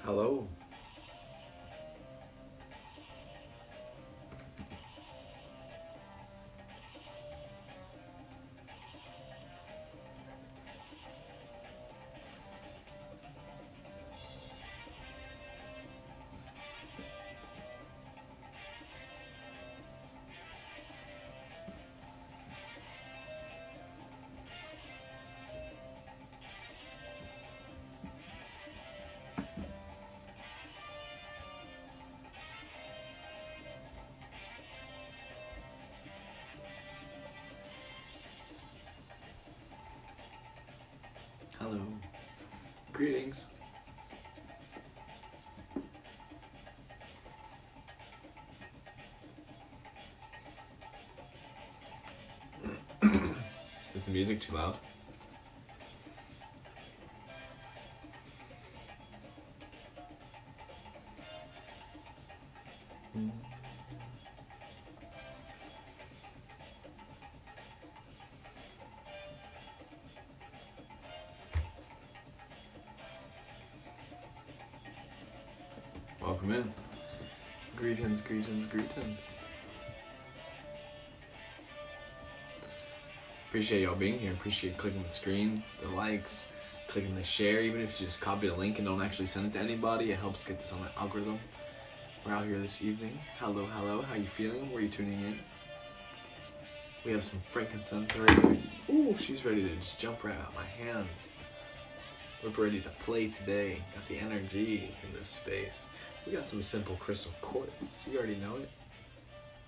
Hello. Hello. Greetings. Is the music too loud? Welcome in. Greetings, greetings, greetings. Appreciate y'all being here. Appreciate clicking the screen, the likes, clicking the share. Even if you just copy the link and don't actually send it to anybody, it helps get this on the algorithm. We're out here this evening. Hello, hello. How you feeling? Where are you tuning in? We have some frankincense ready. Ooh, she's ready to just jump right out my hands. We're ready to play today. Got the energy in this space. We got some simple crystal quartz. You already know it.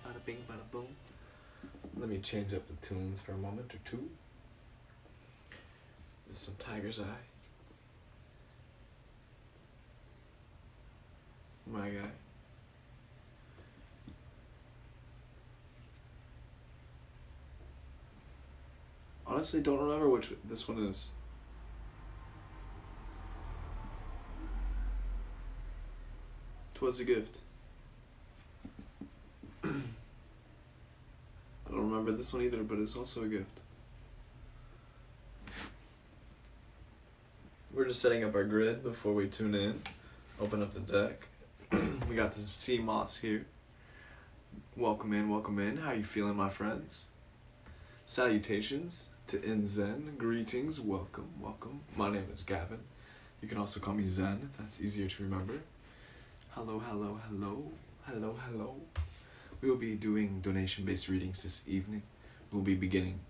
Bada bing, bada boom. Let me change up the tunes for a moment or two. This is some Tiger's Eye. My guy. Honestly, don't remember which this one is. Twas a gift. I don't remember this one either, but it's also a gift. We're just setting up our grid before we tune in. Open up the deck. We got the sea moss here. Welcome in, welcome in. How you feeling, my friends? Salutations to InZen. Greetings, welcome, welcome. My name is Gavin. You can also call me Zen if that's easier to remember. Hello, hello, hello, hello, hello. We will be doing donation-based readings this evening. We'll be beginning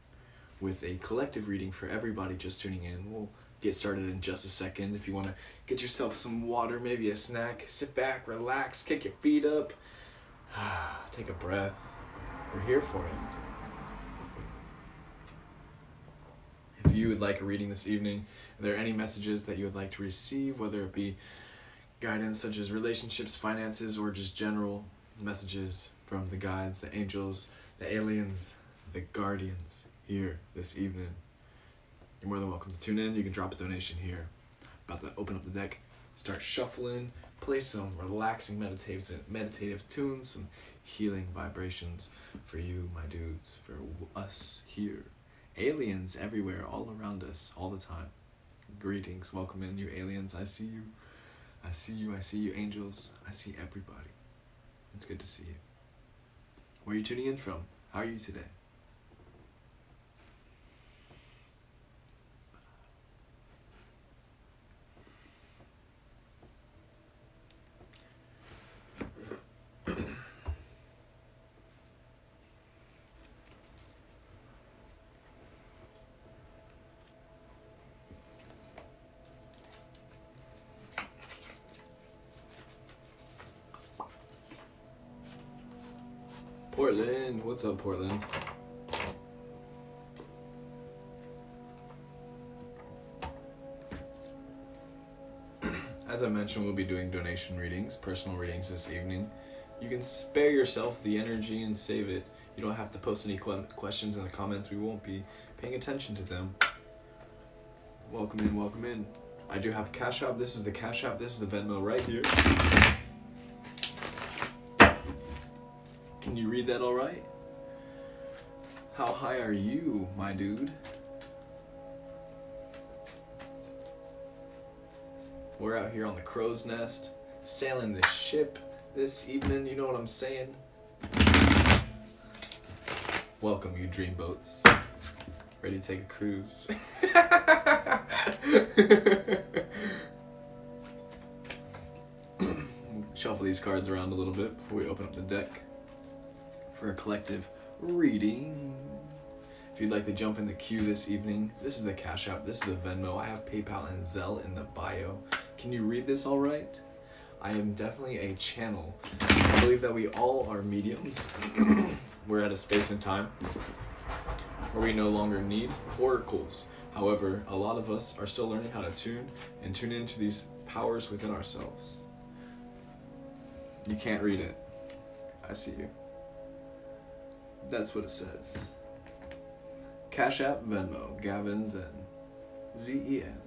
with a collective reading for everybody just tuning in. We'll get started in just a second. If you want to get yourself some water, maybe a snack, sit back, relax, kick your feet up, take a breath. We're here for it. If you would like a reading this evening, are there any messages that you would like to receive, whether it be guidance such as relationships, finances, or just general messages from the guides, the angels, the aliens, the guardians here this evening, you're more than welcome to tune in. You can drop a donation here. About to open up the deck, start shuffling, play some relaxing meditative tunes, some healing vibrations for you, my dudes, for us here. Aliens everywhere, all around us, all the time. Greetings, welcome in, you aliens. I see you. I see you, I see you, angels. I see everybody. It's good to see you. Where are you tuning in from? How are you today? Portland, what's up, Portland? As I mentioned, we'll be doing donation readings, personal readings this evening. You can spare yourself the energy and save it. You don't have to post any questions in the comments. We won't be paying attention to them. Welcome in, welcome in. I do have Cash App. This is the Cash App. This is the Venmo right here. Can you read that all right? How high are you, my dude? We're out here on the crow's nest, sailing the ship this evening, you know what I'm saying? Welcome, you dreamboats. Ready to take a cruise. Shuffle these cards around a little bit before we open up the deck for a collective reading. If you'd like to jump in the queue this evening, this is the Cash App, this is the Venmo. I have PayPal and Zelle in the bio. Can you read this all right? I am definitely a channel. I believe that we all are mediums. We're at a space and time where we no longer need oracles. However, a lot of us are still learning how to tune into these powers within ourselves. You can't read it. I see you. That's what it says. Cash App, Venmo, Gavin Zen, Zen.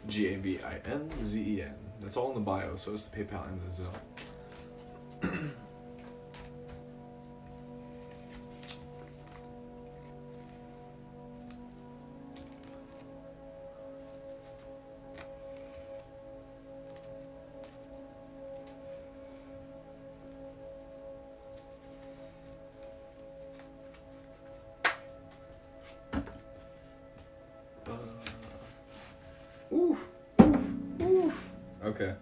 GAVINZEN. That's all in the bio, so it's the PayPal and the Zelle. Okay, I'm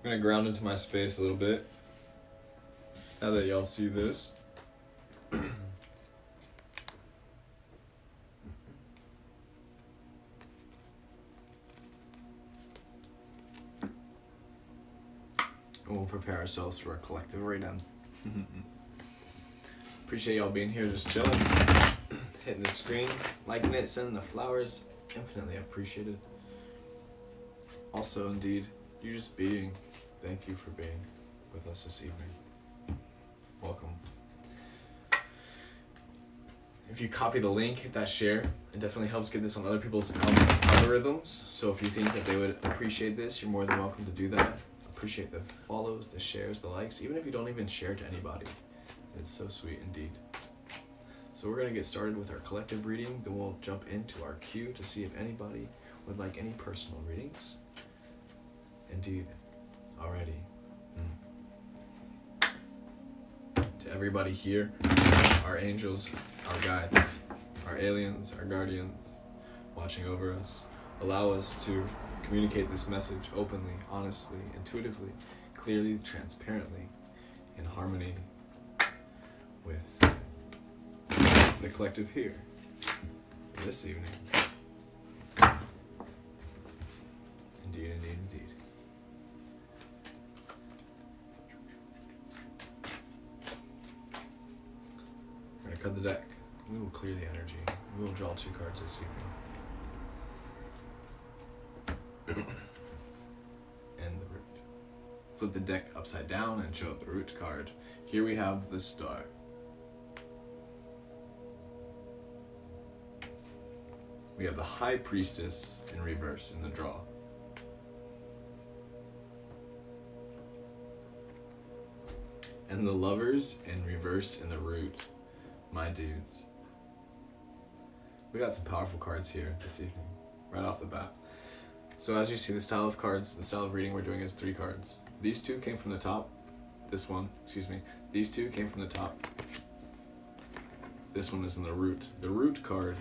gonna ground into my space a little bit. Now that y'all see this. We'll prepare ourselves for a collective reading. Appreciate y'all being here, just chilling, hitting the screen, liking it, sending the flowers. Infinitely appreciated. Also, indeed, you just being. Thank you for being with us this evening. Welcome. If you copy the link, hit that share. It definitely helps get this on other people's algorithms. So if you think that they would appreciate this, you're more than welcome to do that. Appreciate the follows, the shares, the likes, even if you don't even share to anybody. It's so sweet indeed. So we're going to get started with our collective reading, then we'll jump into our queue to see if anybody would like any personal readings. Indeed, already. To everybody here, our angels, our guides, our aliens, our guardians, watching over us, allow us to communicate this message openly, honestly, intuitively, clearly, transparently, in harmony with the collective here this evening. Indeed, indeed, indeed. We're gonna cut the deck. We will clear the energy. We will draw 2 cards this evening. And the root. Flip the deck upside down and show the root card. Here we have the star. We have the High Priestess in reverse in the draw. And the Lovers in reverse in the root. My dudes. We got some powerful cards here this evening, right off the bat. So as you see, the style of cards, the style of reading we're doing is 3 cards. These 2 came from the top. This one, excuse me. These 2 came from the top. This one is in the root. The root card,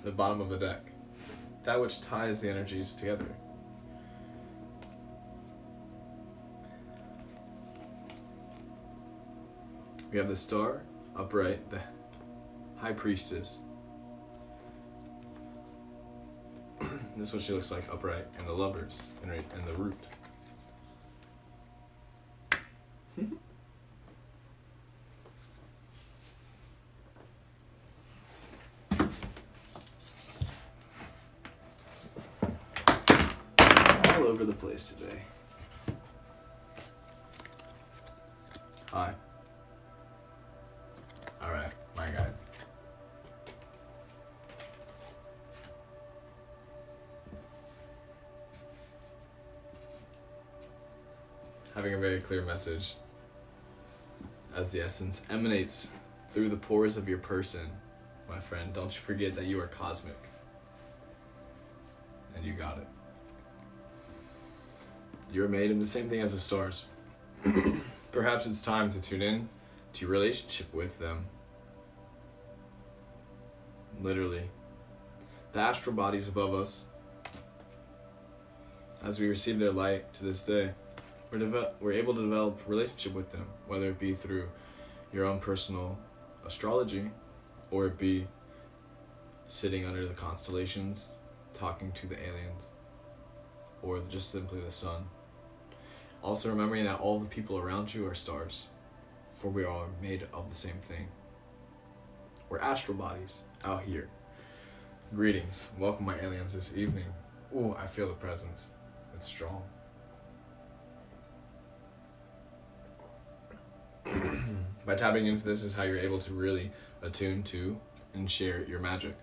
the bottom of the deck. That which ties the energies together. We have the star, upright, the High Priestess. This is what she looks like, upright, and the Lovers, and the root. All over the place today. Hi. Alright, my guys. Having a very clear message as the essence emanates through the pores of your person, my friend. Don't you forget that you are cosmic. and you got it. You're made of the same thing as the stars. Perhaps it's time to tune in to your relationship with them. Literally. The astral bodies above us, as we receive their light to this day, we're able to develop a relationship with them, whether it be through your own personal astrology, or it be sitting under the constellations, talking to the aliens, or just simply the sun. Also remembering that all the people around you are stars, for we are made of the same thing. We're astral bodies out here. Greetings. Welcome, my aliens, this evening. Ooh, I feel the presence. It's strong. By tapping into this is how you're able to really attune to and share your magic.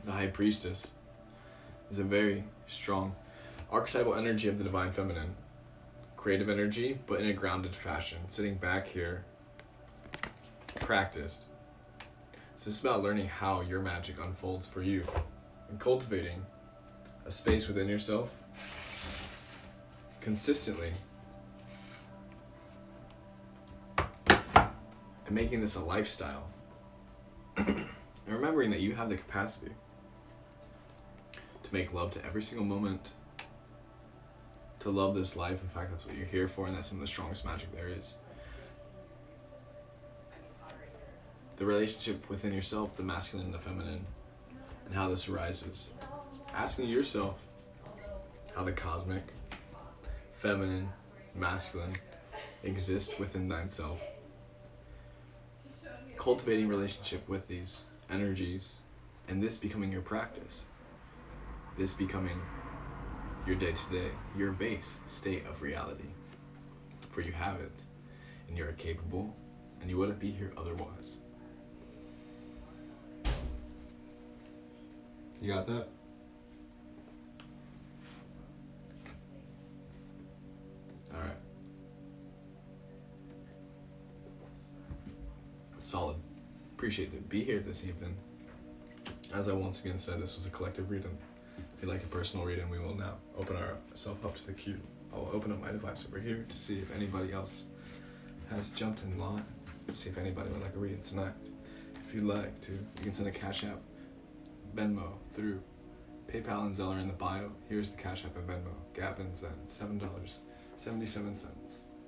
The High Priestess is a very strong archetypal energy of the Divine Feminine. Creative energy, but in a grounded fashion. Sitting back here, practiced. So it's about learning how your magic unfolds for you and cultivating a space within yourself consistently and making this a lifestyle. And remembering that you have the capacity to make love to every single moment, to love this life. In fact, that's what you're here for, and that's some of the strongest magic there is. The relationship within yourself, the masculine and the feminine, and how this arises. Asking yourself how the cosmic, feminine, masculine exist within thyself. Cultivating relationship with these energies, and this becoming your practice. This becoming your day-to-day, your base state of reality. For you have it, and you're capable, and you wouldn't be here otherwise. You got that? All right. Solid. Appreciate to be here this evening. As I once again said, this was a collective reading. If you'd like a personal reading, we will now open ourselves up to the queue. I'll open up my device over here to see if anybody else has jumped in line. See if anybody would like a reading tonight. If you'd like to, you can send a Cash App, Venmo through PayPal and Zelle in the bio. Here's the Cash App and Venmo. Gavin sent $7.77.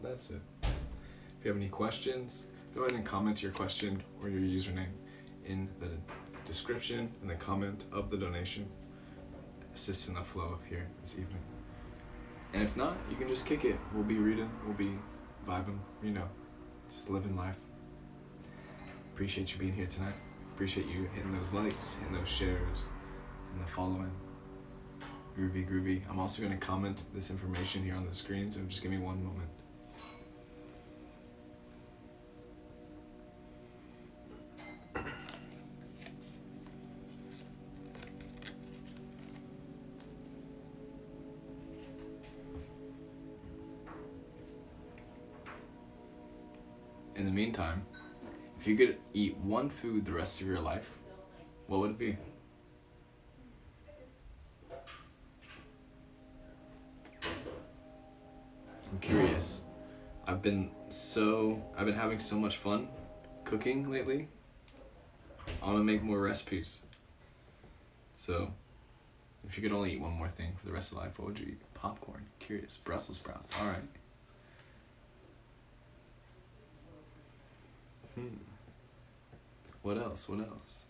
That's it. If you have any questions, go ahead and comment your question or your username in the description and the comment of the donation. Assists in the flow of here this evening. And if not, you can just kick it. We'll be reading, we'll be vibing, you know, just living life. Appreciate you being here tonight. Appreciate you hitting those likes, hitting those shares, and the following. Groovy, groovy. I'm also going to comment this information here on the screen, so just give me one moment. In the meantime, if you could eat one food the rest of your life, what would it be? I'm curious. I've been having so much fun cooking lately. I want to make more recipes. So, if you could only eat one more thing for the rest of life, what would you eat? Popcorn. Curious. Brussels sprouts. All right. What else? What else?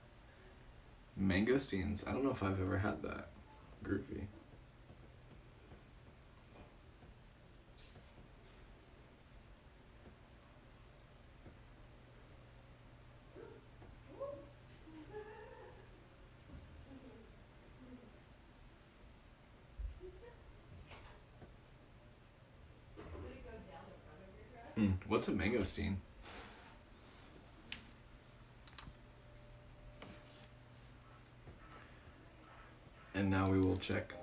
Mangosteens. I don't know if I've ever had that. Groovy. What's a mangosteen? And now we will check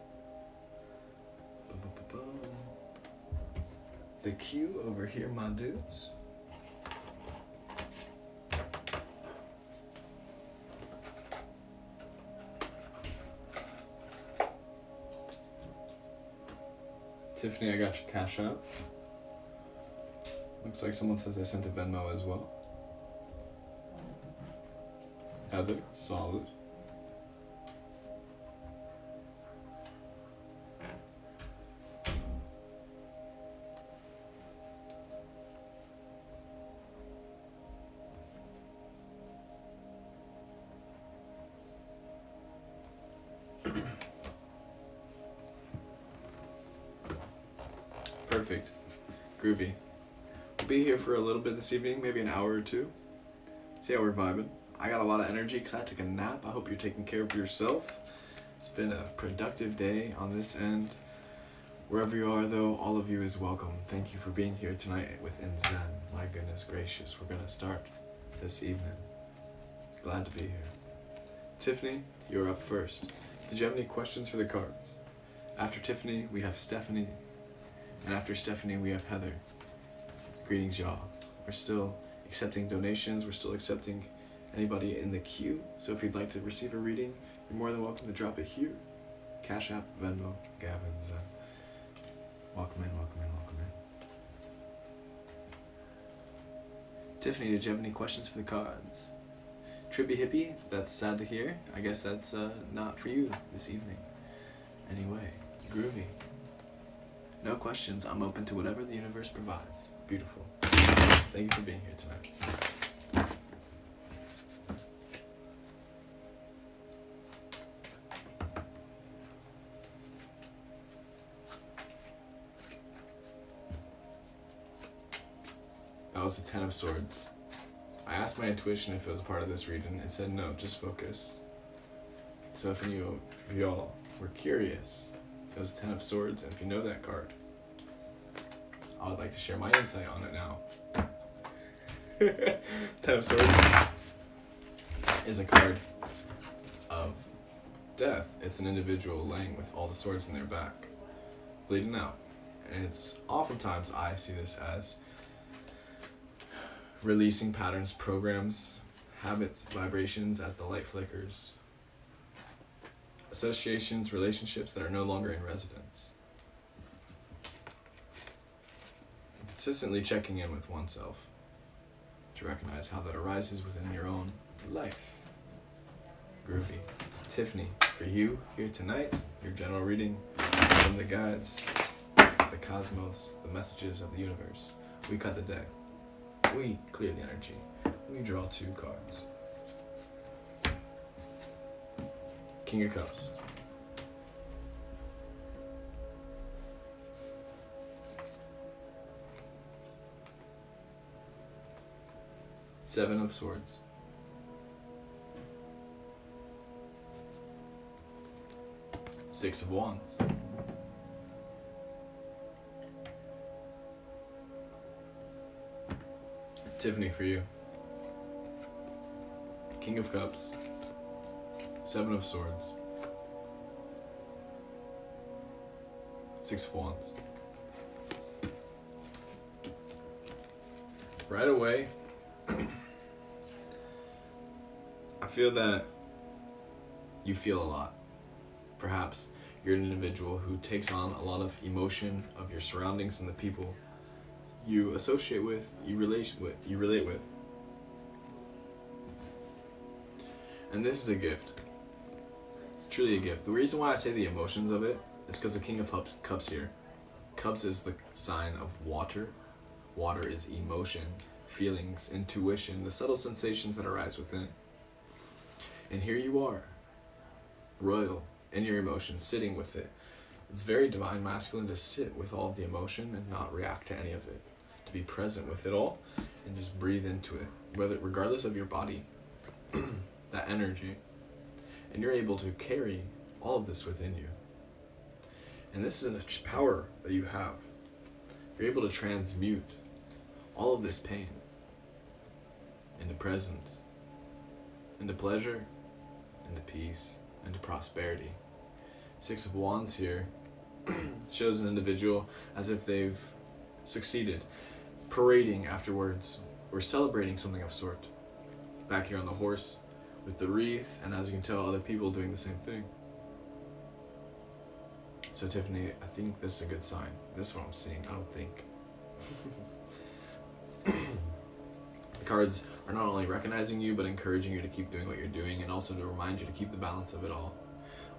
the queue over here, my dudes. Tiffany, I got your cash app. Looks like someone says they sent a Venmo as well. Heather, solid. Perfect. Groovy. We'll be here for a little bit this evening, maybe an hour or two. See how we're vibing. I got a lot of energy because I took a nap. I hope you're taking care of yourself. It's been a productive day on this end. Wherever you are, though, all of you is welcome. Thank you for being here tonight within Zen. My goodness gracious, we're going to start this evening. Glad to be here. Tiffany, you're up first. Did you have any questions for the cards? After Tiffany, we have Stephanie. And after Stephanie, we have Heather. Greetings, y'all. We're still accepting donations. We're still accepting anybody in the queue. So if you'd like to receive a reading, you're more than welcome to drop it here. Cash App, Venmo, Gavin's. Welcome in, welcome in, welcome in. Tiffany, did you have any questions for the cards? Trippy Hippie, that's sad to hear. I guess that's not for you this evening. Anyway, groovy. No questions. I'm open to whatever the universe provides. Beautiful. Thank you for being here tonight. That was the 10 of Swords. I asked my intuition if it was part of this reading. It said no, just focus. So if any of y'all were curious, it was 10 of Swords, and if you know that card, I would like to share my insight on it now. 10 of Swords is a card of death. It's an individual laying with all the swords in their back, bleeding out. And it's oftentimes, I see this as releasing patterns, programs, habits, vibrations as the light flickers. Associations, relationships that are no longer in residence. Consistently checking in with oneself to recognize how that arises within your own life. Groovy. Tiffany, for you here tonight, your general reading from the guides, the cosmos, the messages of the universe. We cut the deck. We clear the energy. We draw 2 cards. King of Cups. Seven of Swords. Six of Wands. Tiffany, for you. King of Cups. 7 of Swords. 6 of Wands. Right away, I feel that you feel a lot. Perhaps you're an individual who takes on a lot of emotion of your surroundings and the people you associate with, you relate with. And this is a gift. It's truly a gift. The reason why I say the emotions of it is because the King of Cups here. Cups is the sign of water. Water is emotion, feelings, intuition, the subtle sensations that arise within. And here you are, royal in your emotions, sitting with it. It's very divine masculine to sit with all of the emotion and not react to any of it. To be present with it all and just breathe into it, regardless of your body, that energy. And you're able to carry all of this within you. And this is a power that you have. You're able to transmute all of this pain into presence, into pleasure, into peace, into prosperity. 6 of Wands here shows an individual as if they've succeeded, parading afterwards, or celebrating something of sort. Back here on the horse with the wreath, and as you can tell, other people doing the same thing. So Tiffany, I think this is a good sign. This is what I'm seeing. I don't think. The cards are not only recognizing you, but encouraging you to keep doing what you're doing, and also to remind you to keep the balance of it all.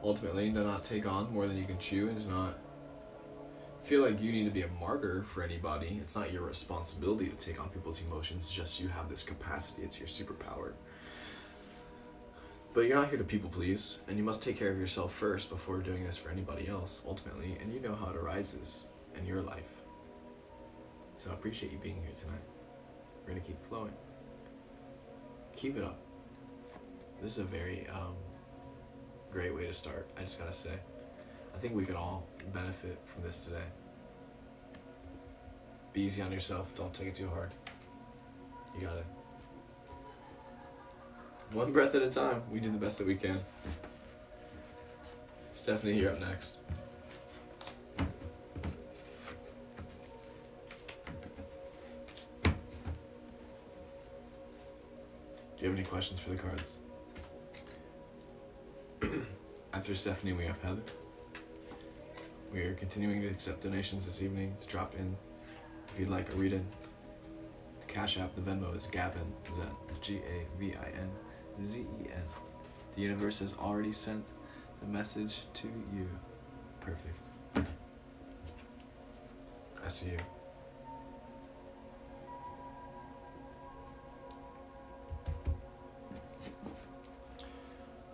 Ultimately, do not take on more than you can chew, and do not feel like you need to be a martyr for anybody. It's not your responsibility to take on people's emotions, it's just you have this capacity. It's your superpower. But you're not here to people please, and you must take care of yourself first before doing this for anybody else, ultimately, and you know how it arises in your life. So I appreciate you being here tonight. We're gonna keep flowing. Keep it up. This is a very great way to start, I just gotta say. I think we could all benefit from this today. Be easy on yourself, don't take it too hard. You got it. One breath at a time, we do the best that we can. Stephanie, you're up next. Do you have any questions for the cards? After Stephanie, we have Heather. We are continuing to accept donations this evening to drop in if you'd like a read-in. The Cash App, the Venmo is Gavin Zen, Gavinzen. The universe has already sent the message to you. Perfect. I see you.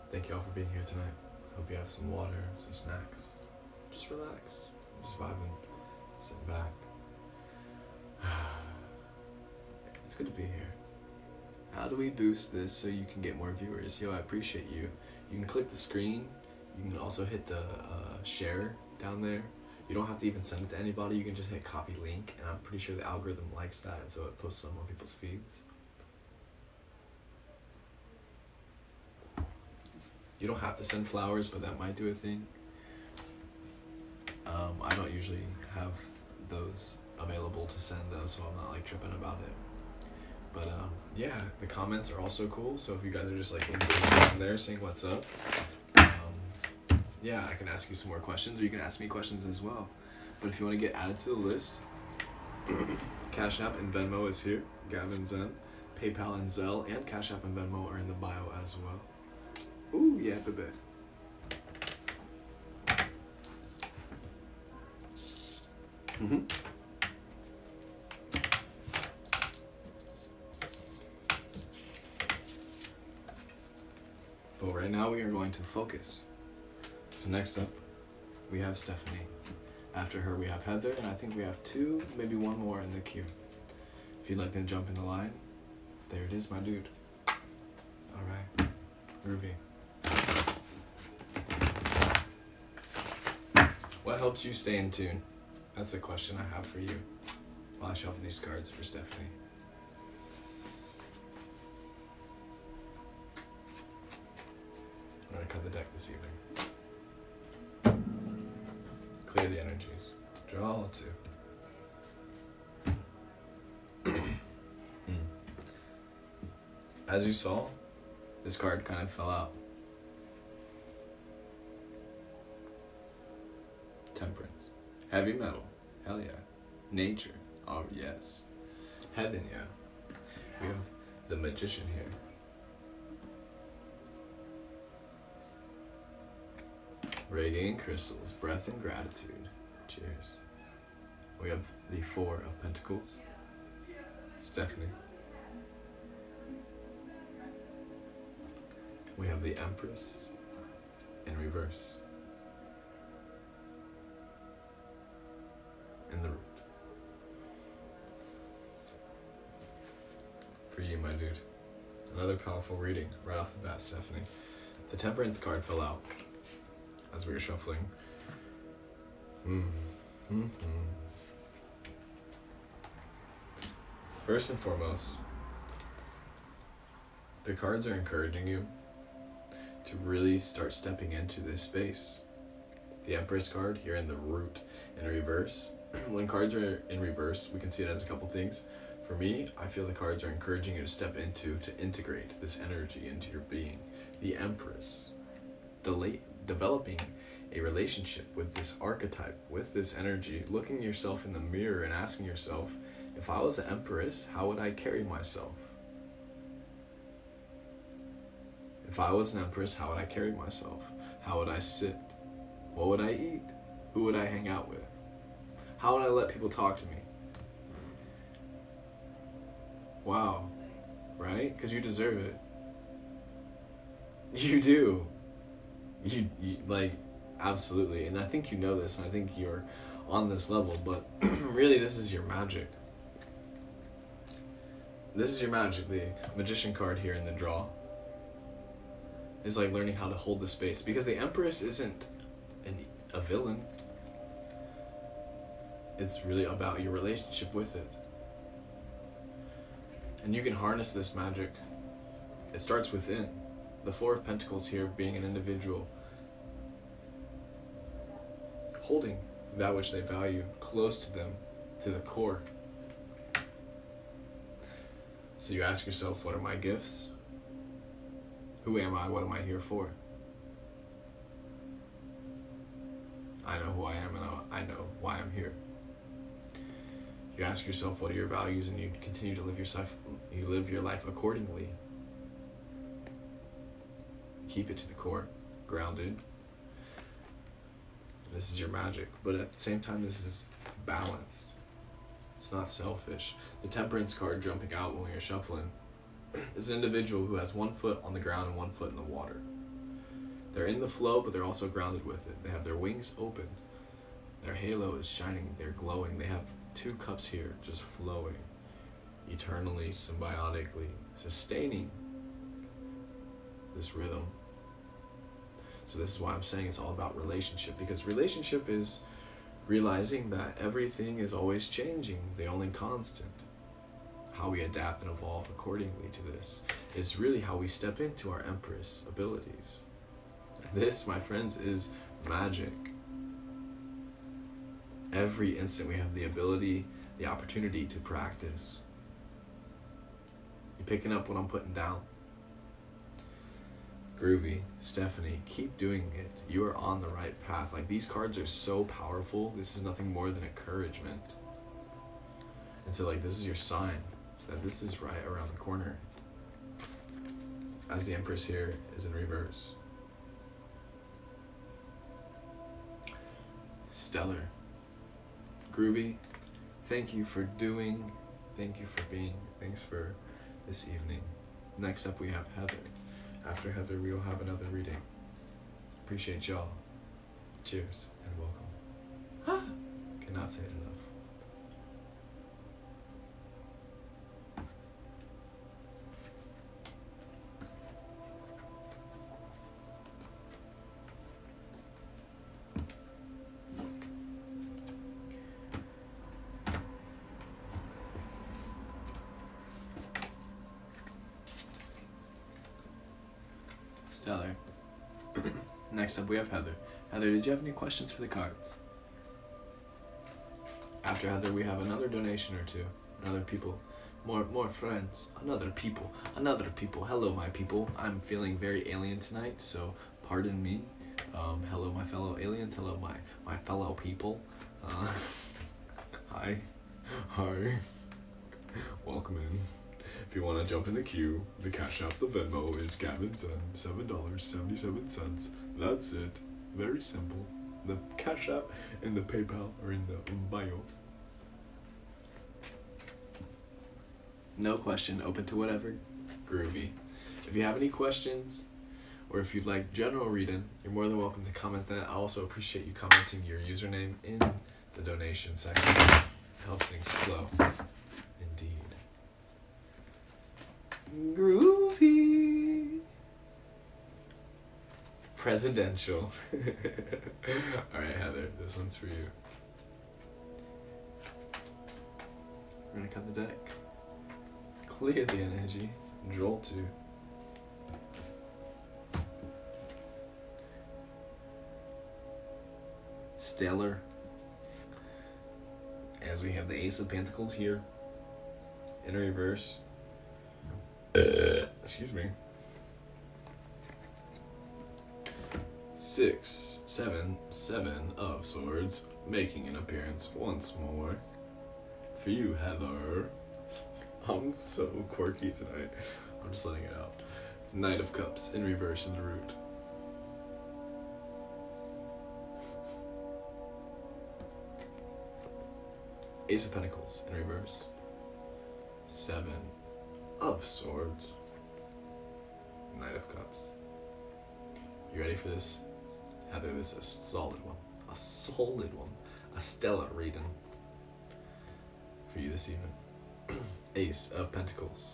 Thank you all for being here tonight. Hope you have some water, some snacks. Just relax. Just vibing. Sit back. It's good to be here. How do we boost this so you can get more viewers? Yo, I appreciate you. You can click the screen. You can also hit the share down there. You don't have to even send it to anybody. You can just hit copy link, and I'm pretty sure the algorithm likes that, and so it posts on more people's feeds. You don't have to send flowers, but that might do a thing. I don't usually have those available to send though, so I'm not like tripping about it. But yeah, the comments are also cool. So if you guys are just like in there saying what's up, yeah, I can ask you some more questions, or you can ask me questions as well. But if you want to get added to the list, Cash App and Venmo is here. Gavin Zen, PayPal and Zelle, and Cash App and Venmo are in the bio as well. Ooh, yeah, baby. But right now we are going to focus. So next up, we have Stephanie. After her, we have Heather, and I think we have two, maybe one more in the queue. If you'd like to jump in the line, there it is, my dude. All right, Ruby. What helps you stay in tune? That's the question I have for you while I shuffle these cards for Stephanie. I'm gonna cut the deck this evening. Clear the energies. Draw two. As you saw, this card kind of fell out. Temperance. Heavy metal. Hell yeah. Nature. Oh yes. Heaven, yeah. We have the Magician here. Radiant crystals. Breath and gratitude. Cheers. We have the Four of Pentacles. Stephanie. We have the Empress in reverse. In the root. For you, my dude. Another powerful reading right off the bat, Stephanie. The Temperance card fell out as we were shuffling. First and foremost, the cards are encouraging you to really start stepping into this space. The Empress card here in the root in reverse. When cards are in reverse, we can see it as a couple things. For me, I feel the cards are encouraging you to step into, to integrate this energy into your being. The Empress, developing a relationship with this archetype, with this energy, looking yourself in the mirror and asking yourself, if I was the Empress, how would I carry myself? If I was an Empress, how would I carry myself? How would I sit? What would I eat? Who would I hang out with? How would I let people talk to me? Wow, right? Because you deserve it. You do. You like, absolutely. And I think you know this, and I think you're on this level, but really this is your magic. This is your magic. The Magician card here in the draw is like learning how to hold the space, because the Empress isn't a villain. It's really about your relationship with it. And you can harness this magic. It starts within. The Four of Pentacles here being an individual holding that which they value close to them, to the core. So you ask yourself, what are my gifts? Who am I? What am I here for? I know who I am, and I know why I'm here. You ask yourself, what are your values, and you continue to live your life accordingly. Keep it to the core, grounded. This is your magic, but at the same time, this is balanced. It's not selfish. The Temperance card jumping out when we are shuffling is an individual who has 1 foot on the ground and 1 foot in the water. They're in the flow, but they're also grounded with it. They have their wings open. Their halo is shining. They're glowing. They have 2 cups here just flowing, eternally, symbiotically, sustaining this rhythm. So this is why I'm saying it's all about relationship, because relationship is realizing that everything is always changing. The only constant, how we adapt and evolve accordingly to this, is really how we step into our Empress abilities. This, my friends, is magic. Every instant we have the ability, the opportunity to practice. You picking up what I'm putting down? Groovy, Stephanie, keep doing it. You are on the right path. Like, these cards are so powerful. This is nothing more than encouragement. And so, like, this is your sign that this is right around the corner. As the Empress here is in reverse. Stellar. Groovy, thank you for doing. Thank you for being. Thanks for this evening. Next up we have Heather. After Heather, we will have another reading. Appreciate y'all. Cheers and welcome. Cannot say it enough. Stellar. Next up we have Heather. Heather, did you have any questions for the cards? After Heather, we have another donation or two. Another people. More friends. Another people. Hello, my people. I'm feeling very alien tonight, so pardon me. Hello, my fellow aliens. Hello, my fellow people. Hi. Welcome in. If you want to jump in the queue, the Cash App, the Venmo is Gavin Zen, $7.77. That's it. Very simple. The Cash App and the PayPal are in the bio. No question, open to whatever. Groovy. If you have any questions, or if you'd like general reading, you're more than welcome to comment that. I also appreciate you commenting your username in the donation section. It helps things flow. Indeed. Groovy. Presidential. Alright, Heather, this one's for you. We're gonna cut the deck. Clear the energy. Draw 2. Stellar. As we have the Ace of Pentacles here. In reverse. Excuse me. 6, 7, 7 of swords, making an appearance once more. For you, Heather. I'm so quirky tonight. I'm just letting it out. It's Knight of Cups in reverse in the root. Ace of Pentacles in reverse. 7 of Swords. Knight of Cups. You ready for this? Heather, this is a solid one. A solid one. A stellar reading for you this evening. Ace of Pentacles.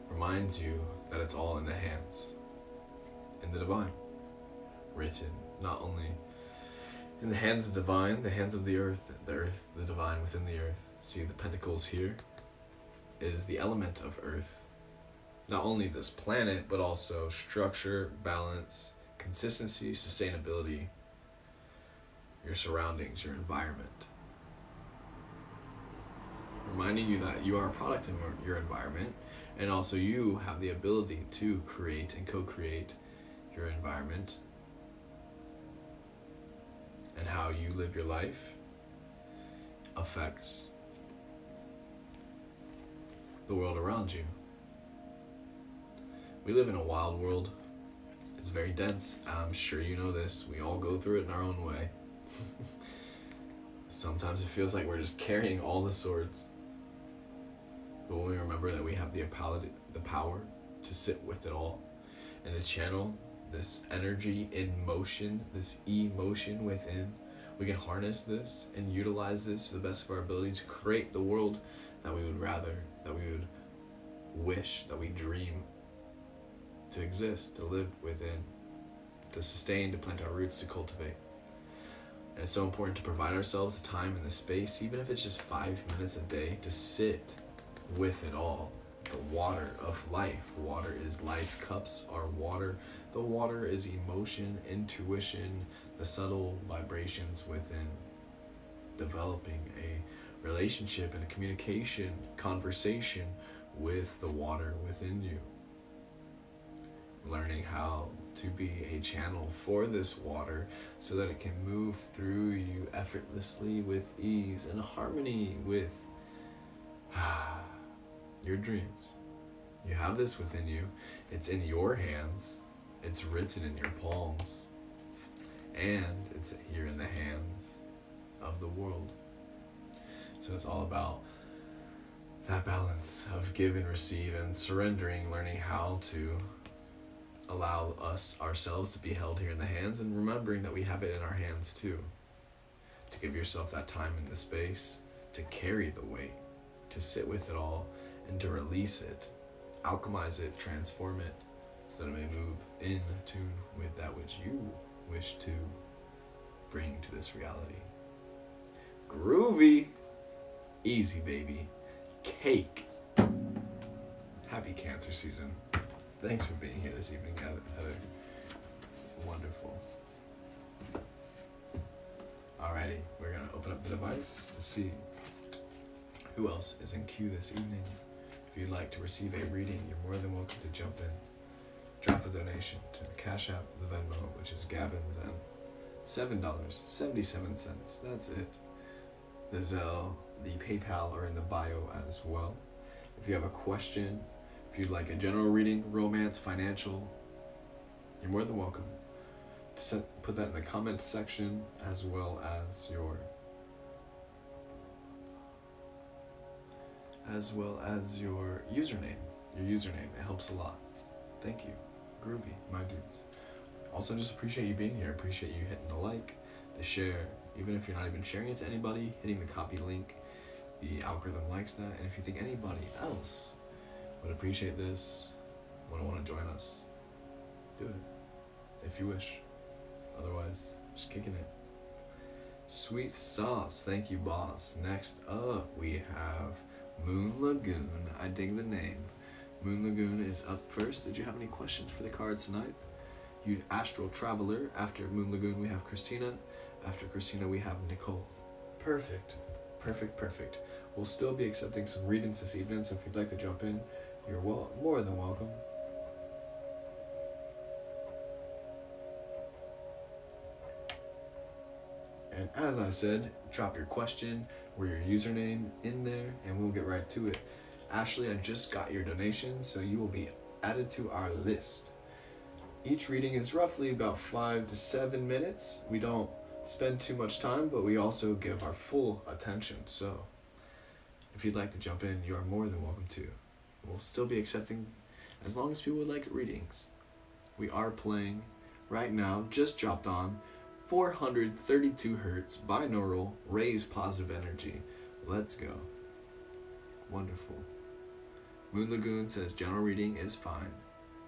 Reminds you that it's all in the hands. In the divine. Written not only in the hands of the divine, the hands of the earth, the divine within the earth. See, the pentacles here is the element of earth. Not only this planet, but also structure, balance, consistency, sustainability, your surroundings, your environment. Reminding you that you are a product of your environment, and also you have the ability to create and co-create your environment. And how you live your life affects the world around you. We live in a wild world. It's very dense. I'm sure you know this. We all go through it in our own way. Sometimes it feels like we're just carrying all the swords. But when we remember that we have the power to sit with it all and to channel this energy in motion, this emotion within, we can harness this and utilize this to the best of our ability to create the world that we would rather, that we would wish, that we dream to exist, to live within, to sustain, to plant our roots, to cultivate. And it's so important to provide ourselves the time and the space, even if it's just 5 minutes a day, to sit with it all. The water of life. Water is life. Cups are water. The water is emotion, intuition, the subtle vibrations within. Developing a relationship and a communication, conversation with the water within you. Learning how to be a channel for this water so that it can move through you effortlessly with ease and harmony with your dreams. You have this within you. It's in your hands. It's written in your palms. And it's here in the hands of the world. So it's all about that balance of give and receive and surrendering, learning how to allow ourselves to be held here in the hands, and remembering that we have it in our hands too. To give yourself that time and the space to carry the weight, to sit with it all, and to release it, alchemize it, transform it, so that it may move in tune with that which you wish to bring to this reality. Groovy. Easy, baby. Cake. Happy Cancer season. Thanks for being here this evening, Heather. Wonderful. Alrighty, we're gonna open up the device to see who else is in queue this evening. If you'd like to receive a reading, you're more than welcome to jump in. Drop a donation to the Cash App, the Venmo, which is Gavin's, and $7.77. That's it. The Zelle, the PayPal are in the bio as well. If you have a question, if you'd like a general reading, romance, financial, you're more than welcome to put that in the comment section, as well as your username. It helps a lot. Thank you. Groovy, my dudes. Also, just appreciate you being here. Appreciate you hitting the like, the share, even if you're not even sharing it to anybody, hitting the copy link. The algorithm likes that. And if you think anybody else would appreciate this, would want to join us, do it if you wish. Otherwise, just kicking it. Sweet sauce. Thank you, boss. Next up, we have Moon Lagoon. I dig the name. Moon Lagoon is up first. Did you have any questions for the cards tonight? You Astral Traveler. After Moon Lagoon, we have Christina. After Christina, we have Nicole. Perfect. Perfect. We'll still be accepting some readings this evening, so if you'd like to jump in, you're more than welcome. as I said, drop your question or your username in there and we'll get right to it. Ashley, I just got your donation, so you will be added to our list. Each reading is roughly about 5 to 7 minutes. We don't spend too much time, but we also give our full attention. So if you'd like to jump in, you are more than welcome to. We'll still be accepting as long as people would like readings. We are playing right now, just dropped on 432 hertz binaural raise positive energy. Let's go. Wonderful. Moon Lagoon says general reading is fine.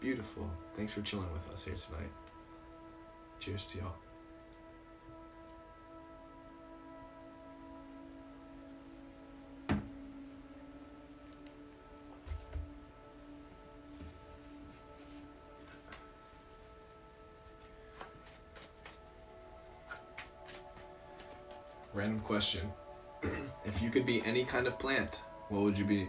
Beautiful. Thanks for chilling with us here tonight. Cheers to y'all. Random question. If you could be any kind of plant, what would you be?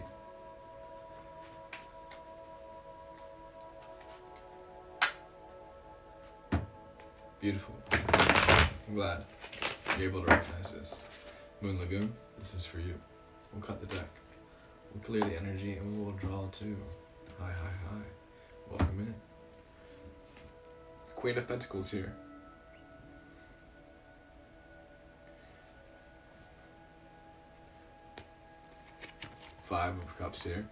Beautiful. I'm glad you're able to recognize this. Moon Lagoon, this is for you. We'll cut the deck. We'll clear the energy and we will draw too. Hi, hi, hi. Welcome in. Queen of Pentacles here. Five of Cups here.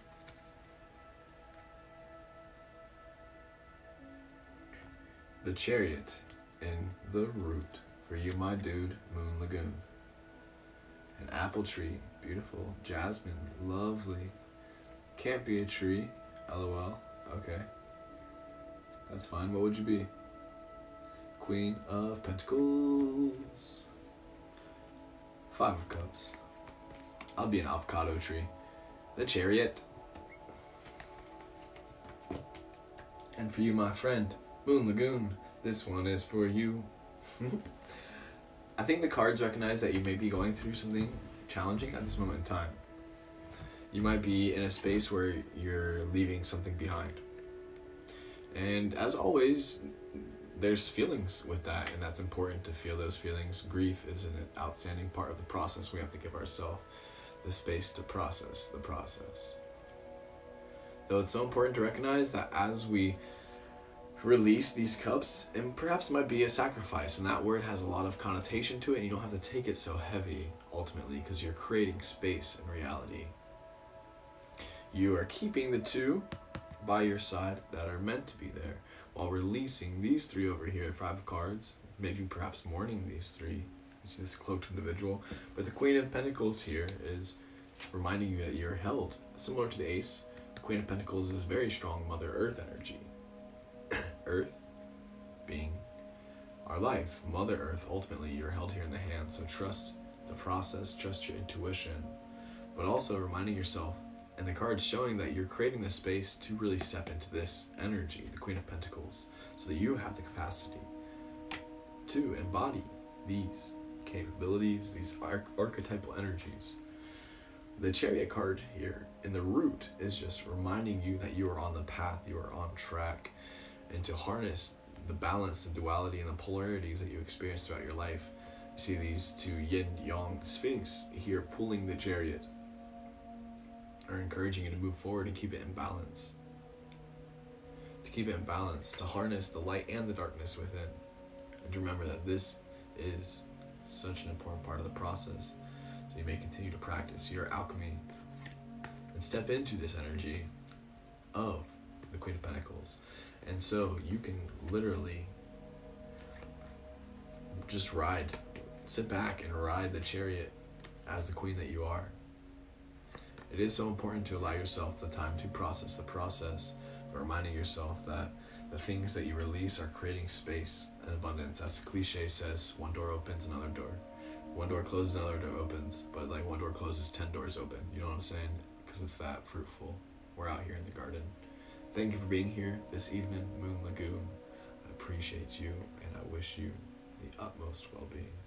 The Chariot in the root for you, my dude, Moon Lagoon. An apple tree, beautiful. Jasmine, lovely. Can't be a tree, LOL. Okay, that's fine. What would you be? Queen of Pentacles. Five of Cups. I'll be an avocado tree. The Chariot. And for you, my friend, Moon Lagoon, this one is for you. I think the cards recognize that you may be going through something challenging at this moment in time. You might be in a space where you're leaving something behind. And as always, there's feelings with that, and that's important to feel those feelings. Grief is an outstanding part of the process. We have to give ourselves the space to process the process. Though it's so important to recognize that as we release these cups, and perhaps it might be a sacrifice, and that word has a lot of connotation to it, and you don't have to take it so heavy ultimately, because you're creating space in reality. You are keeping the two by your side that are meant to be there, while releasing these three over here, five of cards, maybe perhaps mourning these three. You see this cloaked individual, but the Queen of Pentacles here is reminding you that you're held. Similar to the Ace, the Queen of Pentacles is very strong Mother Earth energy. Earth being our life, Mother Earth, ultimately you're held here in the hand, so trust the process, trust your intuition, but also reminding yourself, and the cards showing that you're creating the space to really step into this energy, the Queen of Pentacles, so that you have the capacity to embody these capabilities, these archetypal energies. The Chariot card here in the root is just reminding you that you are on the path, you are on track, and to harness the balance, the duality, and the polarities that you experience throughout your life. You see these two yin-yang sphinx here pulling the Chariot, are encouraging you to move forward and keep it in balance. To keep it in balance, to harness the light and the darkness within. And to remember that this is such an important part of the process. So you may continue to practice your alchemy and step into this energy of the Queen of Pentacles. And so you can literally just sit back and ride the Chariot as the queen that you are. It is so important to allow yourself the time to process the process, but reminding yourself that the things that you release are creating space and abundance. As the cliche says, one door opens, another door. One door closes, another door opens, but like one door closes, 10 doors open. You know what I'm saying? Because it's that fruitful. We're out here in the garden. Thank you for being here this evening, Moon Lagoon. I appreciate you, and I wish you the utmost well-being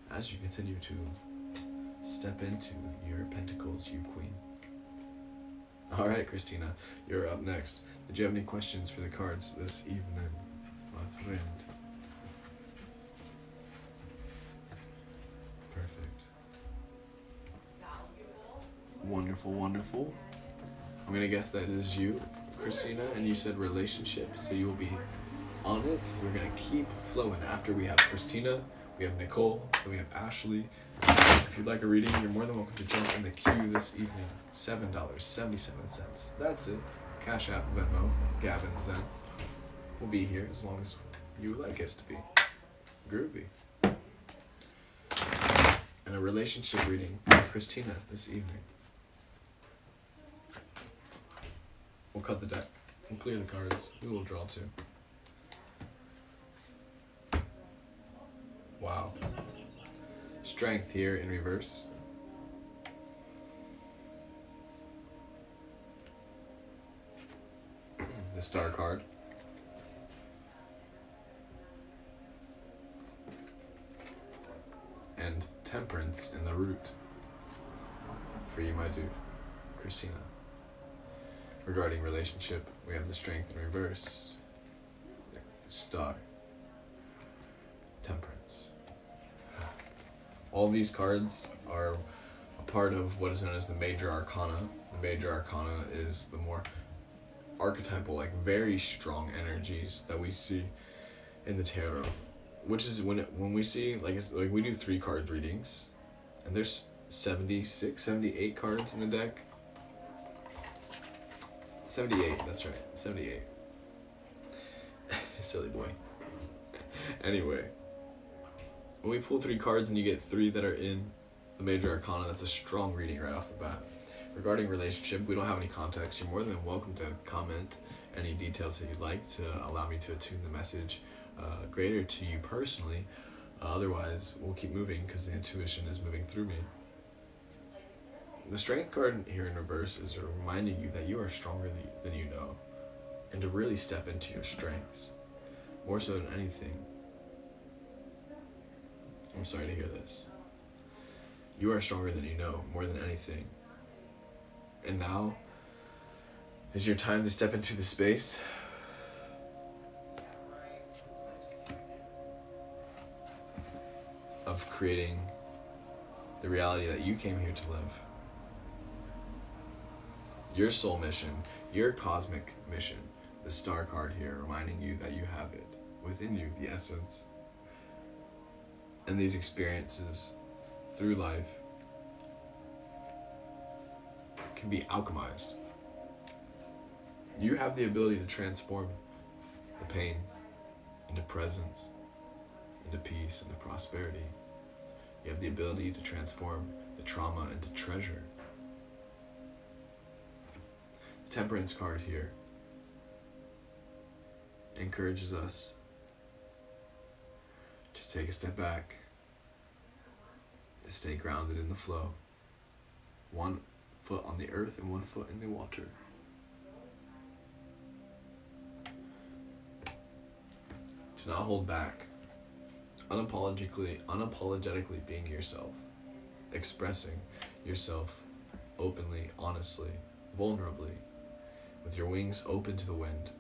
as you continue to step into your pentacles, you queen. All right, Christina, you're up next. Did you have any questions for the cards this evening, my friend? Wonderful, wonderful. I'm gonna guess that is you, Christina, and you said relationship, so you'll be on it. We're gonna keep flowing. After we have Christina, we have Nicole, and we have Ashley. If you'd like a reading, you're more than welcome to jump in the queue this evening. $7.77. That's it. Cash App, Venmo, Gavin, Zen. We'll be here as long as you would like us to be. Groovy. And a relationship reading with Christina this evening. We'll cut the deck and clear the cards. We will draw two. Wow. Strength here in reverse. The Star card. And Temperance in the root. For you, my dude. Christina. Regarding relationship, we have the Strength in reverse. Star. Temperance. All these cards are a part of what is known as the Major Arcana. The Major Arcana is the more archetypal, like very strong energies that we see in the tarot. Which is when we see, like we do 3 card readings, and there's 76, 78 cards in the deck. 78, that's right, 78. Silly boy. Anyway, when we pull 3 cards and you get 3 that are in the Major Arcana, that's a strong reading right off the bat. Regarding relationship, we don't have any context. You're more than welcome to comment any details that you'd like to allow me to attune the message greater to you personally. Otherwise, we'll keep moving because the intuition is moving through me. The Strength card here in reverse is reminding you that you are stronger than you know, and to really step into your strengths, more so than anything. I'm sorry to hear this. You are stronger than you know, more than anything. And now is your time to step into the space of creating the reality that you came here to live. Your soul mission, your cosmic mission. The Star card here reminding you that you have it within you, the essence. And these experiences through life can be alchemized. You have the ability to transform the pain into presence, into peace, into prosperity. You have the ability to transform the trauma into treasure. The Temperance card here encourages us to take a step back, to stay grounded in the flow. 1 foot on the earth and 1 foot in the water. To not hold back. Unapologetically being yourself. Expressing yourself openly, honestly, vulnerably, with your wings open to the wind.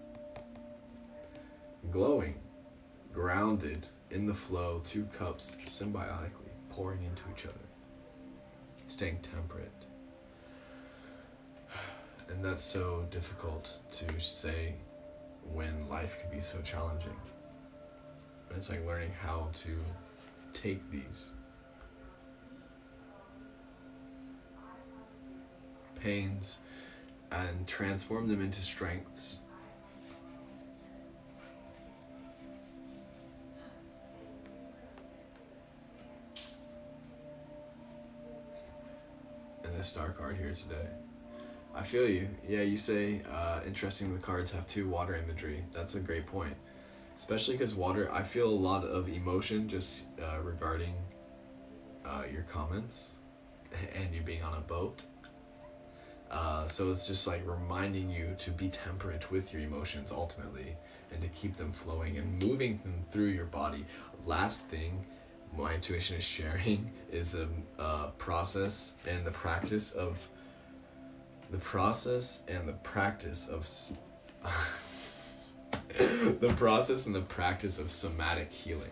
Glowing, grounded in the flow, 2 cups symbiotically pouring into each other. Staying temperate. And that's so difficult to say when life can be so challenging. But it's like learning how to take these pains and transform them into strengths. And the Star card here today. I feel you. Yeah, you say, interesting the cards have 2 water imagery. That's a great point. Especially because water, I feel a lot of emotion just regarding your comments and you being on a boat. So it's just like reminding you to be temperate with your emotions ultimately and to keep them flowing and moving them through your body. Last thing my intuition is sharing is the process and the practice of somatic healing.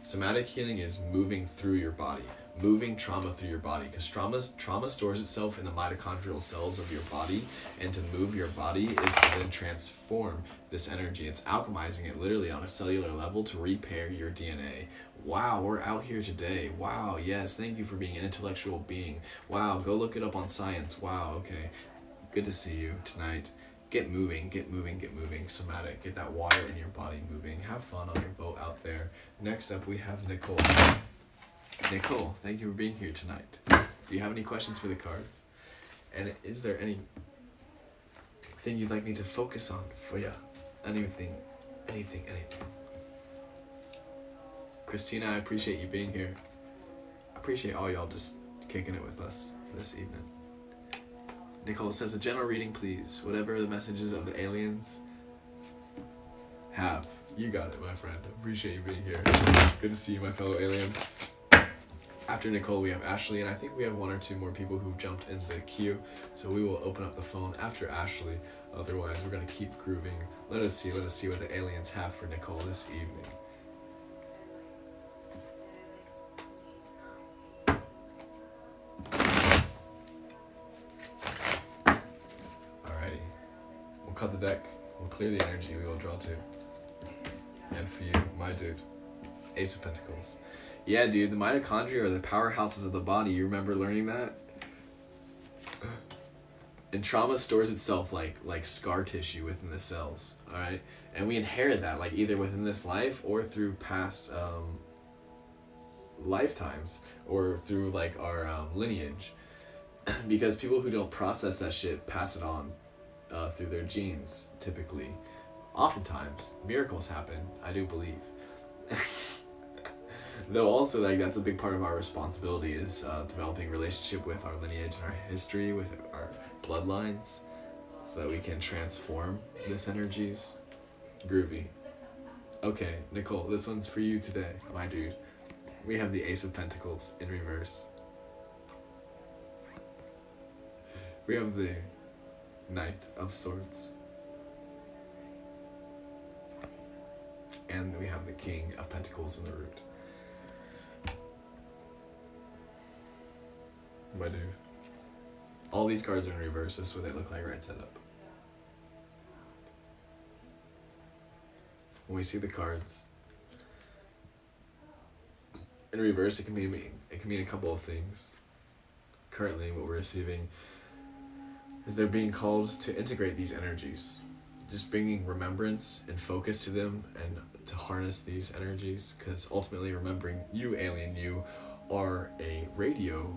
Somatic healing is moving through your body, moving trauma through your body, because trauma stores itself in the mitochondrial cells of your body, and to move your body is to then transform this energy. It's alchemizing it literally on a cellular level to repair your DNA. Wow, we're out here today. Wow, yes, thank you for being an intellectual being. Wow, go look it up on science. Wow, okay, good to see you tonight. Get moving, get moving, get moving. Somatic, get that water in your body moving. Have fun on your boat out there. Next up, we have Nicole. Nicole, thank you for being here tonight. Do you have any questions for the cards? And is there anything you'd like me to focus on for you? Anything. Christina, I appreciate you being here. I appreciate all y'all just kicking it with us this evening. Nicole says, a general reading, please. Whatever the messages of the aliens have. You got it, my friend. Appreciate you being here. Good to see you, my fellow aliens. After Nicole, we have Ashley, and I think we have one or two more people who jumped into the queue, so we will open up the phone after Ashley. Otherwise, we're going to keep grooving. Let us see what the aliens have for Nicole this evening. Alrighty. We'll cut the deck. We'll clear the energy. We will draw two. And for you, my dude, Ace of Pentacles. Yeah, dude, the mitochondria are the powerhouses of the body. You remember learning that? And trauma stores itself like scar tissue within the cells, all right? And we inherit that, like either within this life or through past lifetimes or through like our lineage. Because people who don't process that shit pass it on through their genes, typically. Oftentimes, miracles happen, I do believe. Though also, like, that's a big part of our responsibility is developing relationship with our lineage and our history, with our bloodlines, so that we can transform this energies. Groovy. Okay, Nicole, this one's for you today, my dude. We have the Ace of Pentacles in reverse. We have the Knight of Swords. And we have the King of Pentacles in the root. My dude. All these cards are in reverse. This is what they look like right side up. When we see the cards in reverse, it can mean a couple of things. Currently, what we're receiving is they're being called to integrate these energies, just bringing remembrance and focus to them and to harness these energies, because ultimately remembering you, alien, you are a radio,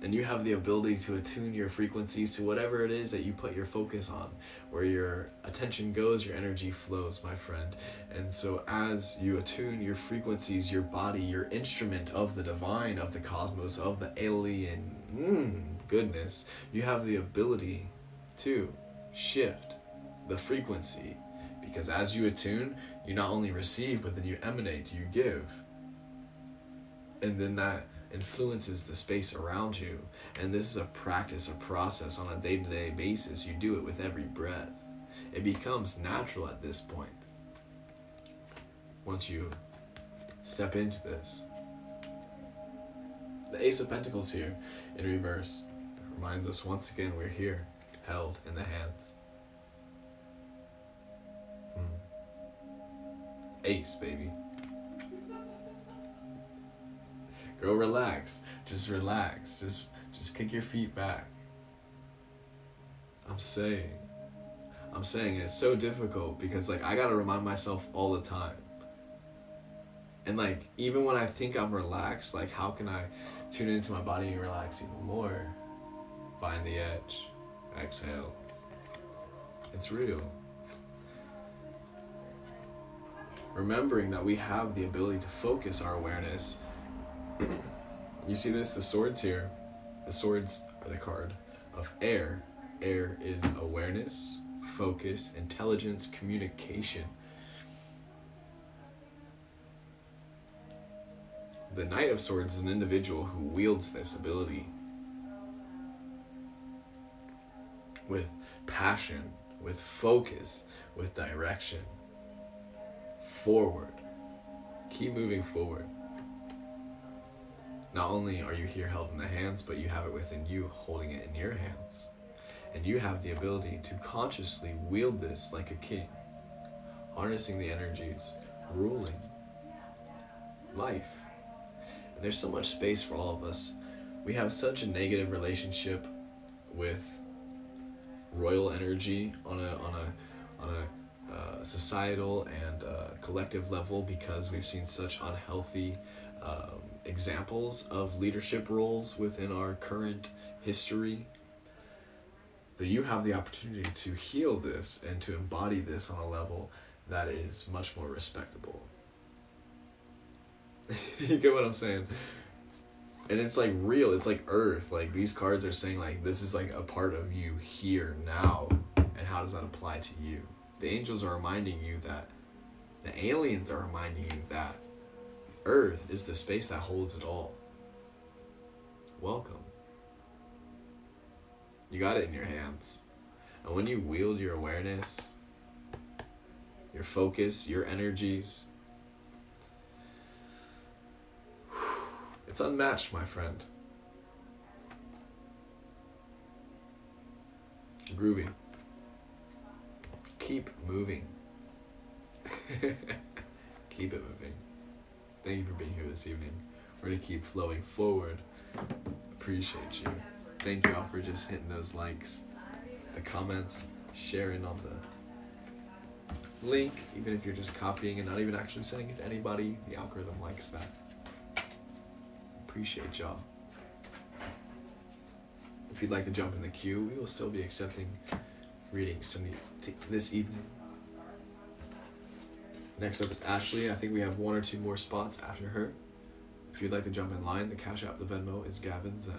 and you have the ability to attune your frequencies to whatever it is that you put your focus on. Where your attention goes, your energy flows, my friend. And so as you attune your frequencies, your body, your instrument of the divine, of the cosmos, of the alien goodness, you have the ability to shift the frequency. Because as you attune, you not only receive, but then you emanate, you give. And then that influences the space around you. And this is a practice, a process on a day-to-day basis. You do it with every breath. It becomes natural at this point. Once you step into this. The Ace of Pentacles here in reverse reminds us once again we're here, held in the hands. Ace, baby. Girl, relax. Just relax. Just kick your feet back. I'm saying it's so difficult because like I gotta remind myself all the time. And like even when I think I'm relaxed, like how can I tune into my body and relax even more? Find the edge. Exhale. It's real. Remembering that we have the ability to focus our awareness. You see this? The swords here. The swords are the card of air. Air is awareness, focus, intelligence, communication. The Knight of Swords is an individual who wields this ability with passion, with focus, with direction. Forward. Keep moving forward. Not only are you here held in the hands, but you have it within you, holding it in your hands. And you have the ability to consciously wield this like a king, harnessing the energies, ruling life. And there's so much space for all of us. We have such a negative relationship with royal energy on a societal and collective level, because we've seen such unhealthy examples of leadership roles within our current history, that you have the opportunity to heal this and to embody this on a level that is much more respectable. You get what I'm saying? And it's like real, it's like earth. Like these cards are saying like this is like a part of you here now, and how does that apply to you? The angels are reminding you that, the aliens are reminding you that earth is the space that holds it all. Welcome. You got it in your hands. And when you wield your awareness, your focus, your energies, it's unmatched, my friend. Groovy. Keep moving. Keep it moving. Thank you for being here this evening. We're going to keep flowing forward. Appreciate you. Thank you all for just hitting those likes, the comments, sharing on the link, even if you're just copying and not even actually sending it to anybody. The algorithm likes that. Appreciate y'all. If you'd like to jump in the queue, we will still be accepting readings this evening. Next up is Ashley. I think we have 1 or 2 more spots after her. If you'd like to jump in line, the Cash App, the Venmo is Gavin's, and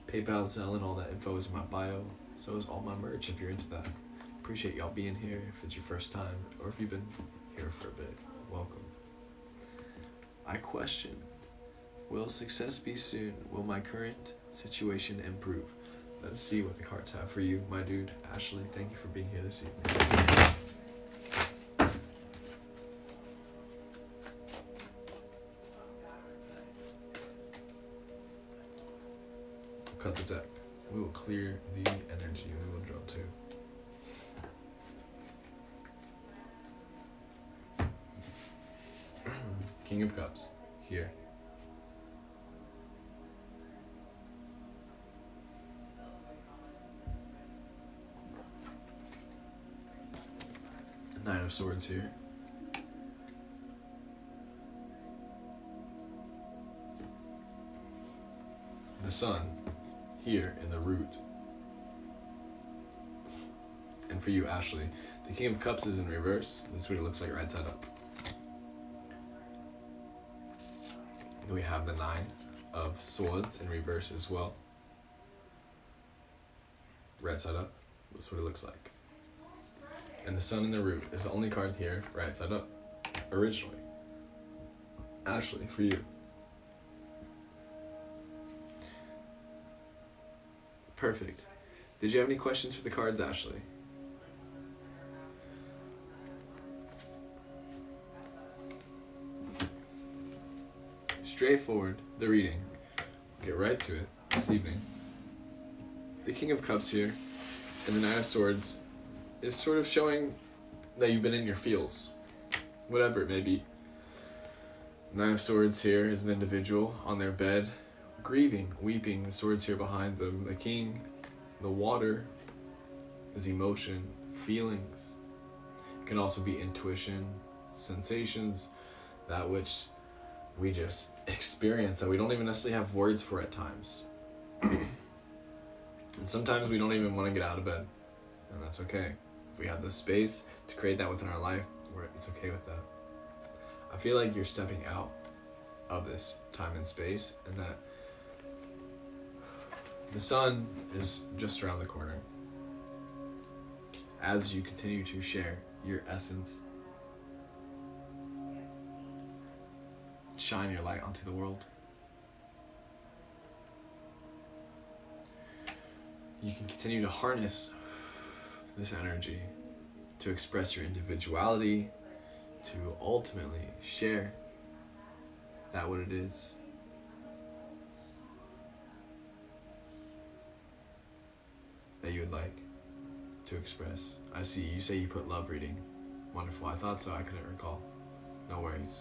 PayPal, Zelle, and all that info is in my bio. So is all my merch if you're into that. Appreciate y'all being here. If it's your first time, or if you've been here for a bit, welcome. I question, will success be soon? Will my current situation improve? Let us see what the cards have for you, my dude. Ashley, thank you for being here this evening. Cut the deck. We will clear the energy. We will draw 2. King of Cups, here. Nine of Swords here. The Sun here in the root. And for you, Ashley, the King of Cups is in reverse. This is what it looks like right side up. We have the Nine of Swords in reverse as well. Right side up. That's what it looks like. And the Sun in the root is the only card here, right side up, originally. Ashley, for you. Perfect. Did you have any questions for the cards, Ashley? Straightforward, the reading. Get right to it this evening. The King of Cups here and the Nine of Swords is sort of showing that you've been in your feels, whatever it may be. Nine of Swords here is an individual on their bed, grieving, weeping. The swords here behind them. The King, the water, is emotion, feelings. It can also be intuition, sensations, that which we just experience that we don't even necessarily have words for at times. And sometimes we don't even want to get out of bed, and that's okay. If we have the space to create that within our life, it's okay with that. I feel like you're stepping out of this time and space, and that the sun is just around the corner. As you continue to share your essence, shine your light onto the world, you can continue to harness this energy to express your individuality, to ultimately share that what it is. that you would like to express? I see you say you put love reading. Wonderful. I thought so. I couldn't recall. No worries.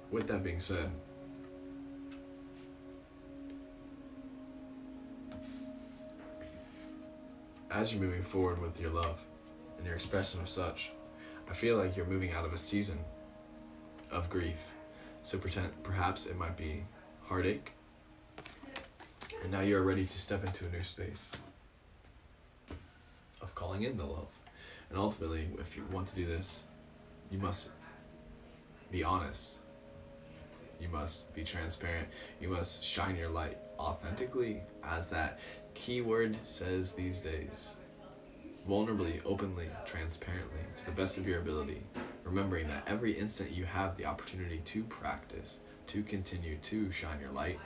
With that being said, as you're moving forward with your love and your expression of such, I feel like you're moving out of a season of grief. So perhaps it might be heartache, and now you're ready to step into a new space of calling in the love. And ultimately, if you want to do this, you must be honest. You must be transparent. You must shine your light authentically, as that keyword says these days. Vulnerably, openly, transparently, to the best of your ability, remembering that every instant you have the opportunity to practice, to continue to shine your light.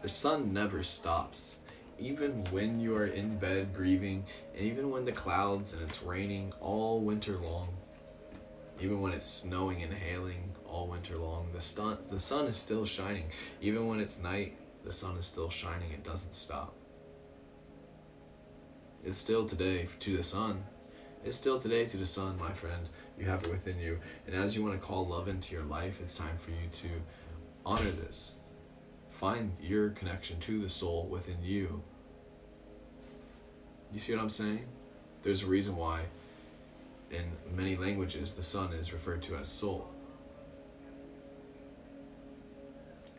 The sun never stops. Even when you are in bed grieving, and even when the clouds and it's raining all winter long, even when it's snowing and hailing all winter long, the sun is still shining. Even when it's night, the sun is still shining. It doesn't stop. It's still today to the sun. It's still today to the sun, my friend. You have it within you. And as you want to call love into your life, it's time for you to honor this. Find your connection to the soul within you. You see what I'm saying? There's a reason why in many languages the sun is referred to as soul.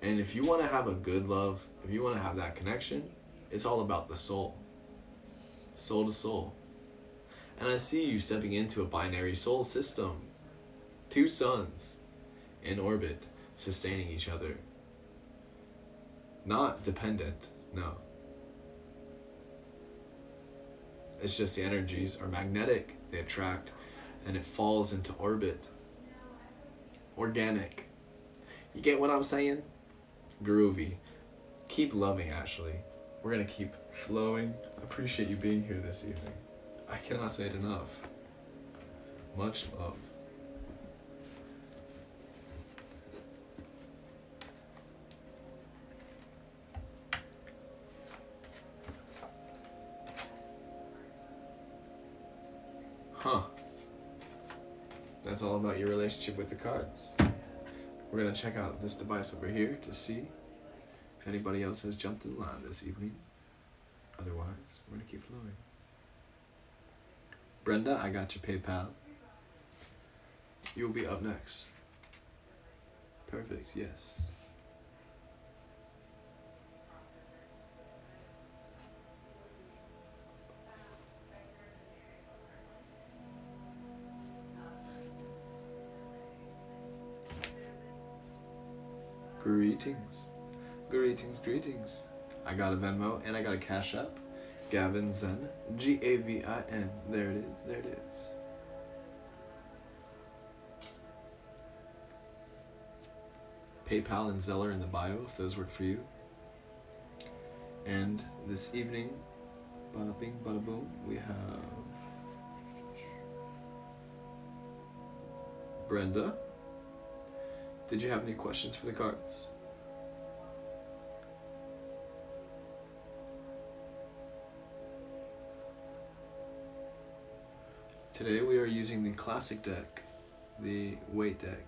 And if you want to have a good love, if you want to have that connection, it's all about the soul. Soul to soul. And I see you stepping into a binary soul system. Two suns in orbit, sustaining each other. Not dependent, no. It's just the energies are magnetic, they attract, and it falls into orbit. Organic. You get what I'm saying? Groovy. Keep loving, Ashley. We're gonna keep flowing. I appreciate you being here this evening. I cannot say it enough. Much love. Huh. That's all about your relationship with the cards. We're gonna check out this device over here to see if anybody else has jumped in line this evening. Otherwise, we're gonna keep flowing. Brenda, I got your PayPal. You'll be up next. Perfect, yes. Greetings. Greetings, greetings. I got a Venmo and I got a Cash App. Gavin Zen. Gavin. There it is. There it is. PayPal and Zeller in the bio if those work for you. And this evening, bada bing, bada boom, we have Brenda. Did you have any questions for the cards? Today we are using the classic deck, the weight deck.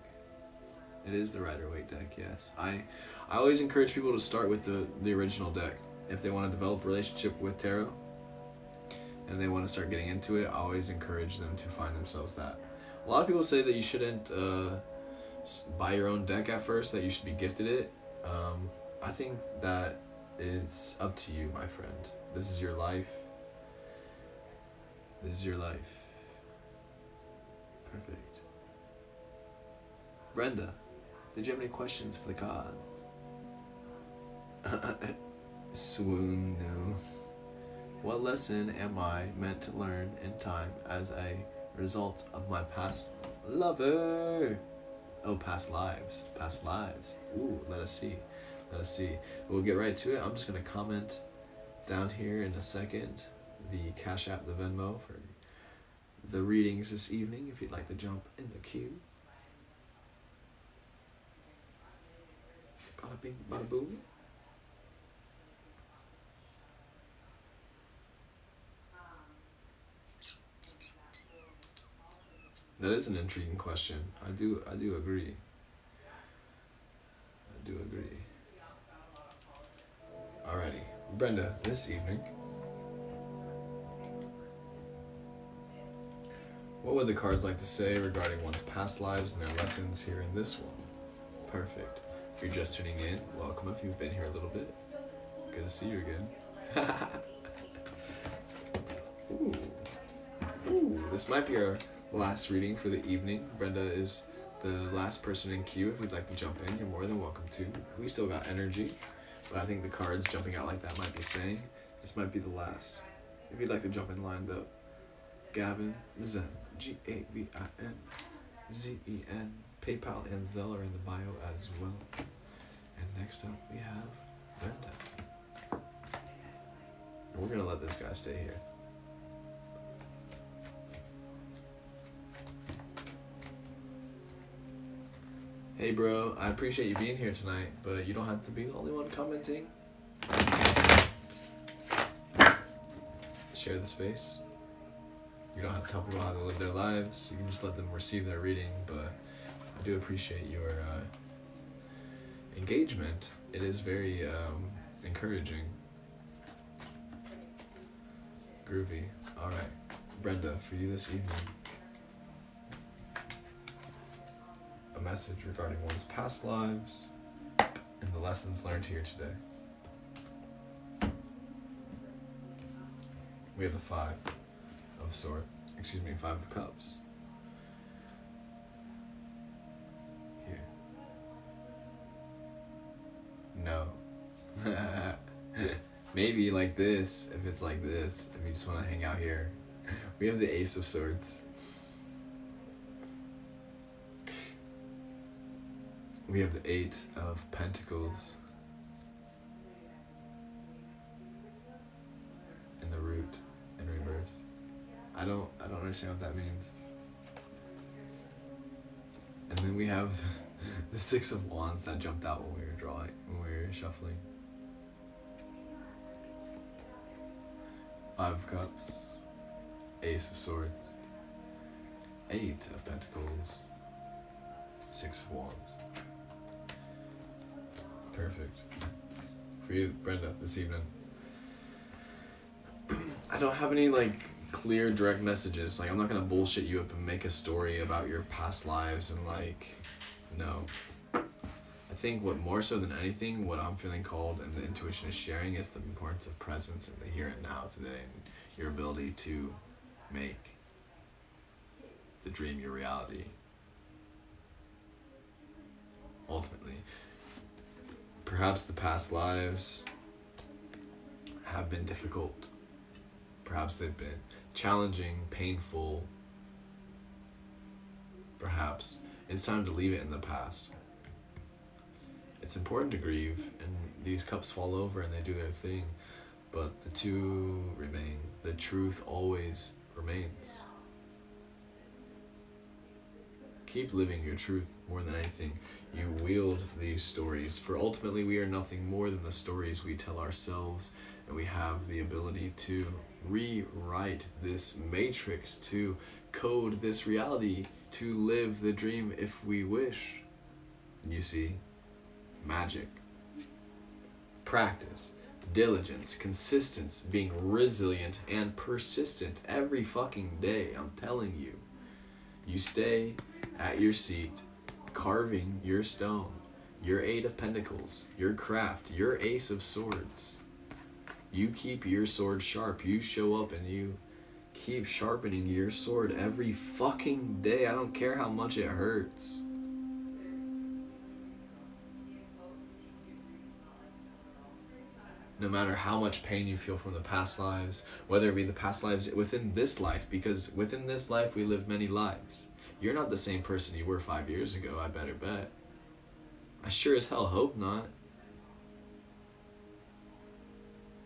It is the Rider-Waite deck, yes. I always encourage people to start with the original deck. If they want to develop a relationship with tarot and they want to start getting into it, I always encourage them to find themselves that. A lot of people say that you shouldn't buy your own deck at first, that you should be gifted it. I think that it's up to you, my friend. This is your life. This is your life. Perfect. Brenda, did you have any questions for the gods? Swoon, no. What lesson am I meant to learn in time as a result of my past lover? Oh, past lives. Past lives. Ooh, let us see. Let us see. We'll get right to it. I'm just going to comment down here in a second the Cash App, the Venmo for the readings this evening, if you'd like to jump in the queue. Bada bing, bada boom. That is an intriguing question. I do agree. I do agree. Alrighty. Brenda, this evening, what would the cards like to say regarding one's past lives and their lessons here in this one? Perfect. If you're just tuning in, welcome. If you've been here a little bit, good to see you again. Ooh, this might be our last reading for the evening. Brenda is the last person in queue. If you'd like to jump in, you're more than welcome to. We still got energy, but I think the cards jumping out like that might be saying this might be the last. If you'd like to jump in line though, Gavin Zen, GAVIN ZEN, PayPal and Zelle are in the bio as well. And next up we have Brenda. And we're gonna let this guy stay here. Hey bro, I appreciate you being here tonight, but you don't have to be the only one commenting. Share the space. You don't have to tell people how to live their lives. You can just let them receive their reading, but I do appreciate your engagement. It is very encouraging. Groovy. Alright, Brenda, for you this evening. A message regarding one's past lives and the lessons learned here today. We have the Five of Cups. Here. No. Maybe like this, if it's like this, if you just want to hang out here. We have the Ace of Swords. We have the Eight of Pentacles. And the Root in reverse. I don't understand what that means. And then we have the Six of Wands that jumped out when we were shuffling. Five of Cups, Ace of Swords, Eight of Pentacles, Six of Wands. Perfect. For you, Brenda, this evening. I don't have any clear direct messages. I'm not gonna bullshit you up and make a story about your past lives and no. I think what more so than anything, what I'm feeling called and the intuition is sharing is the importance of presence in the here and now today, and your ability to make the dream your reality. Ultimately, perhaps the past lives have been difficult. Perhaps they've been challenging, painful. Perhaps it's time to leave it in the past. It's important to grieve, and these cups fall over and they do their thing, but the two remain. The truth always remains. Keep living your truth more than anything. You wield these stories, for ultimately we are nothing more than the stories we tell ourselves, and we have the ability to rewrite this matrix, to code this reality, to live the dream if we wish. You see, magic, practice, diligence, consistency, being resilient and persistent every fucking day. I'm telling you, you stay at your seat, carving your stone, your Eight of Pentacles, your craft, your Ace of Swords. You keep your sword sharp. You show up and you keep sharpening your sword every fucking day. I don't care how much it hurts. No matter how much pain you feel from the past lives, whether it be the past lives within this life, because within this life we live many lives. You're not the same person you were 5 years ago, I better bet. I sure as hell hope not.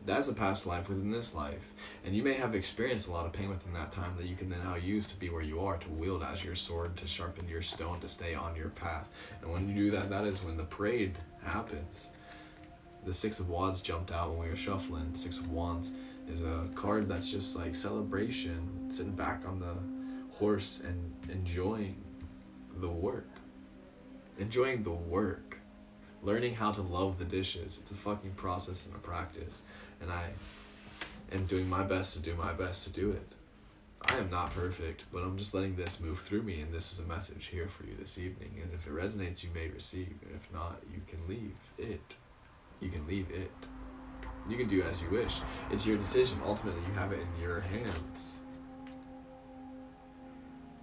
That's a past life within this life. And you may have experienced a lot of pain within that time that you can now use to be where you are, to wield as your sword, to sharpen your stone, to stay on your path. And when you do that, that is when the parade happens. The Six of Wands jumped out when we were shuffling. Six of Wands is a card that's just like celebration, sitting back on the horse and enjoying the work. Enjoying the work. Learning how to love the dishes. It's a fucking process and a practice. And I am doing my best to do my best to do it. I am not perfect, but I'm just letting this move through me, and this is a message here for you this evening. And if it resonates, you may receive, and if not, you can leave it. You can leave it. You can do as you wish. It's your decision. Ultimately, you have it in your hands.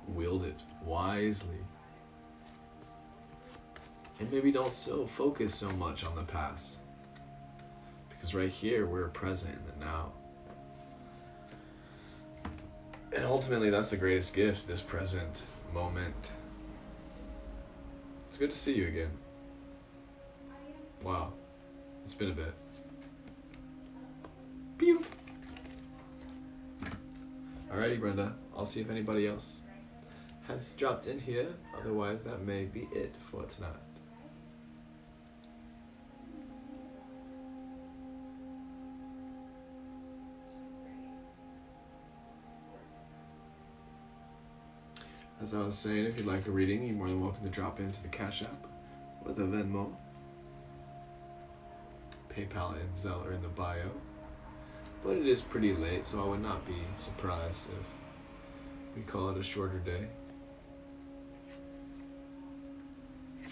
Wield it wisely. And maybe don't focus so much on the past. Because right here, we're present in the now. And ultimately, that's the greatest gift, this present moment. It's good to see you again. Wow. It's been a bit. Pew! Alrighty, Brenda. I'll see if anybody else has dropped in here. Otherwise, that may be it for tonight. As I was saying, if you'd like a reading, you're more than welcome to drop into the Cash App with a Venmo. PayPal and Zelle are in the bio. But it is pretty late, so I would not be surprised if we call it a shorter day.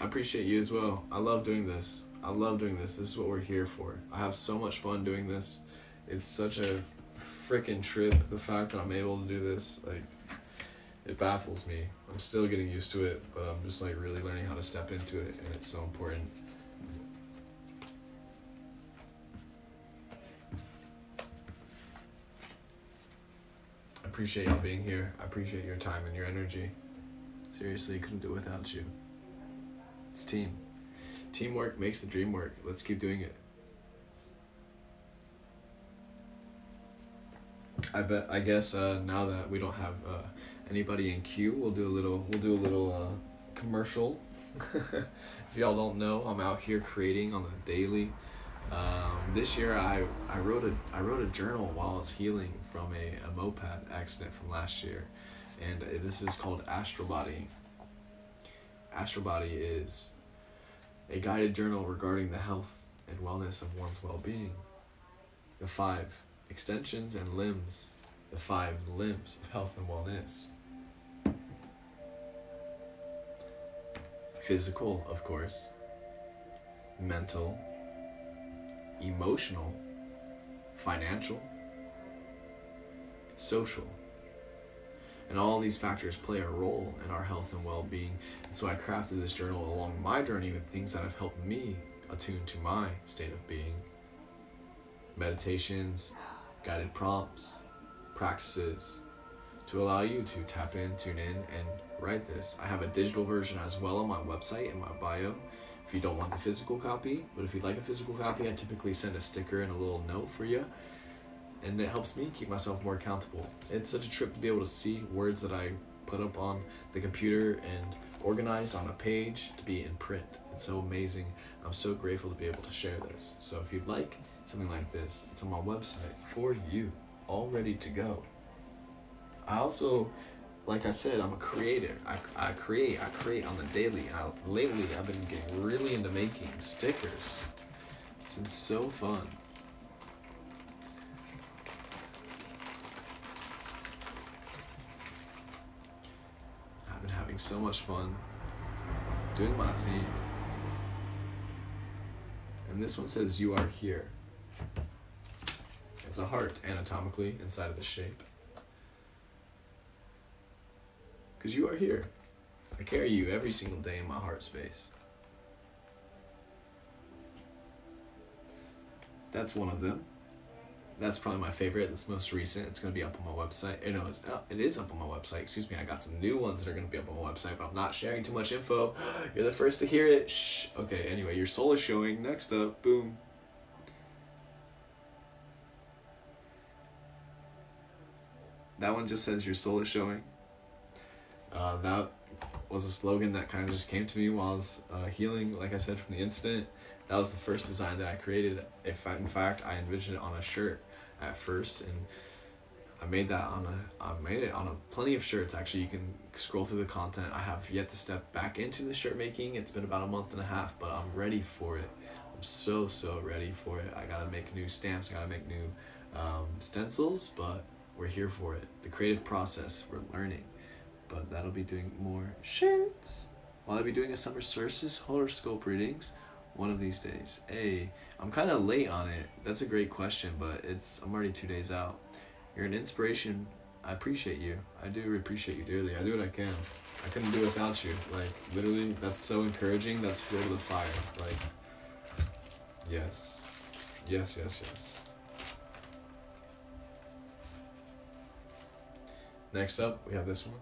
I appreciate you as well. I love doing this. I love doing this. This is what we're here for. I have so much fun doing this. It's such a freaking trip, the fact that I'm able to do this. Like, it baffles me. I'm still getting used to it, but I'm just like really learning how to step into it, and it's so important. I appreciate y'all being here. I appreciate your time and your energy. Seriously, couldn't do it without you. It's team. Teamwork makes the dream work. Let's keep doing it. I guess now that we don't have anybody in queue, we'll do a little commercial. If y'all don't know, I'm out here creating on the daily. This year I wrote a journal while I was healing from a moped accident from last year, and this is called Astral Body. Astral Body is a guided journal regarding the health and wellness of one's well-being. The 5 extensions and limbs, the 5 limbs of health and wellness. Physical, of course. Mental. Emotional. Financial. Social. And all these factors play a role in our health and well-being. And so I crafted this journal along my journey with things that have helped me attune to my state of being. Meditations, guided prompts, practices to allow you to tap in, tune in, and write this. I have a digital version as well on my website in my bio if you don't want the physical copy. But if you'd like a physical copy, I typically send a sticker and a little note for you. And it helps me keep myself more accountable. It's such a trip to be able to see words that I put up on the computer and organized on a page to be in print. It's so amazing. I'm so grateful to be able to share this. So if you'd like something like this, it's on my website for you, all ready to go. I also, like I said, I'm a creator. I create on the daily. And lately, I've been getting really into making stickers. It's been so fun. I've been having so much fun doing my theme. And this one says, "You are here." It's a heart anatomically inside of the shape. Because you are here. I carry you every single day in my heart space. That's one of them. That's probably my favorite. That's most recent. It's going to be up on my website. No, it is up on my website. Excuse me. I got some new ones that are going to be up on my website, but I'm not sharing too much info. You're the first to hear it. Shh. Okay, anyway, your soul is showing. Next up, boom. That one just says your soul is showing. That was a slogan that kind of just came to me while I was healing, like I said, from the incident. That was the first design that I created. In fact, I envisioned it on a shirt at first, and I made it on a plenty of shirts. Actually, you can scroll through the content. I have yet to step back into the shirt making. It's been about a month and a half, but I'm ready for it. I'm so ready for it. I gotta make new stamps. I gotta make new stencils, but we're here for it. The creative process, we're learning. But that'll be doing more shirts. Will I be doing a summer solstice horoscope readings one of these days? Hey, I'm kind of late on it. That's a great question, but I'm already 2 days out. You're an inspiration. I appreciate you. I do appreciate you dearly. I do what I can. I couldn't do it without you. Like, literally, that's so encouraging. That's fuel to the fire. Like, yes. Yes. Next up, we have this one.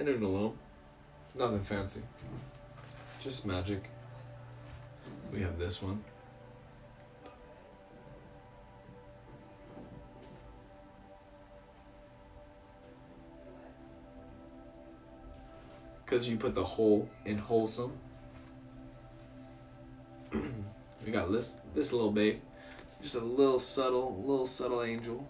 And an alone. Nothing fancy. Just magic. We have this one. Because you put the whole in wholesome. We got this little babe. Just a little subtle angel.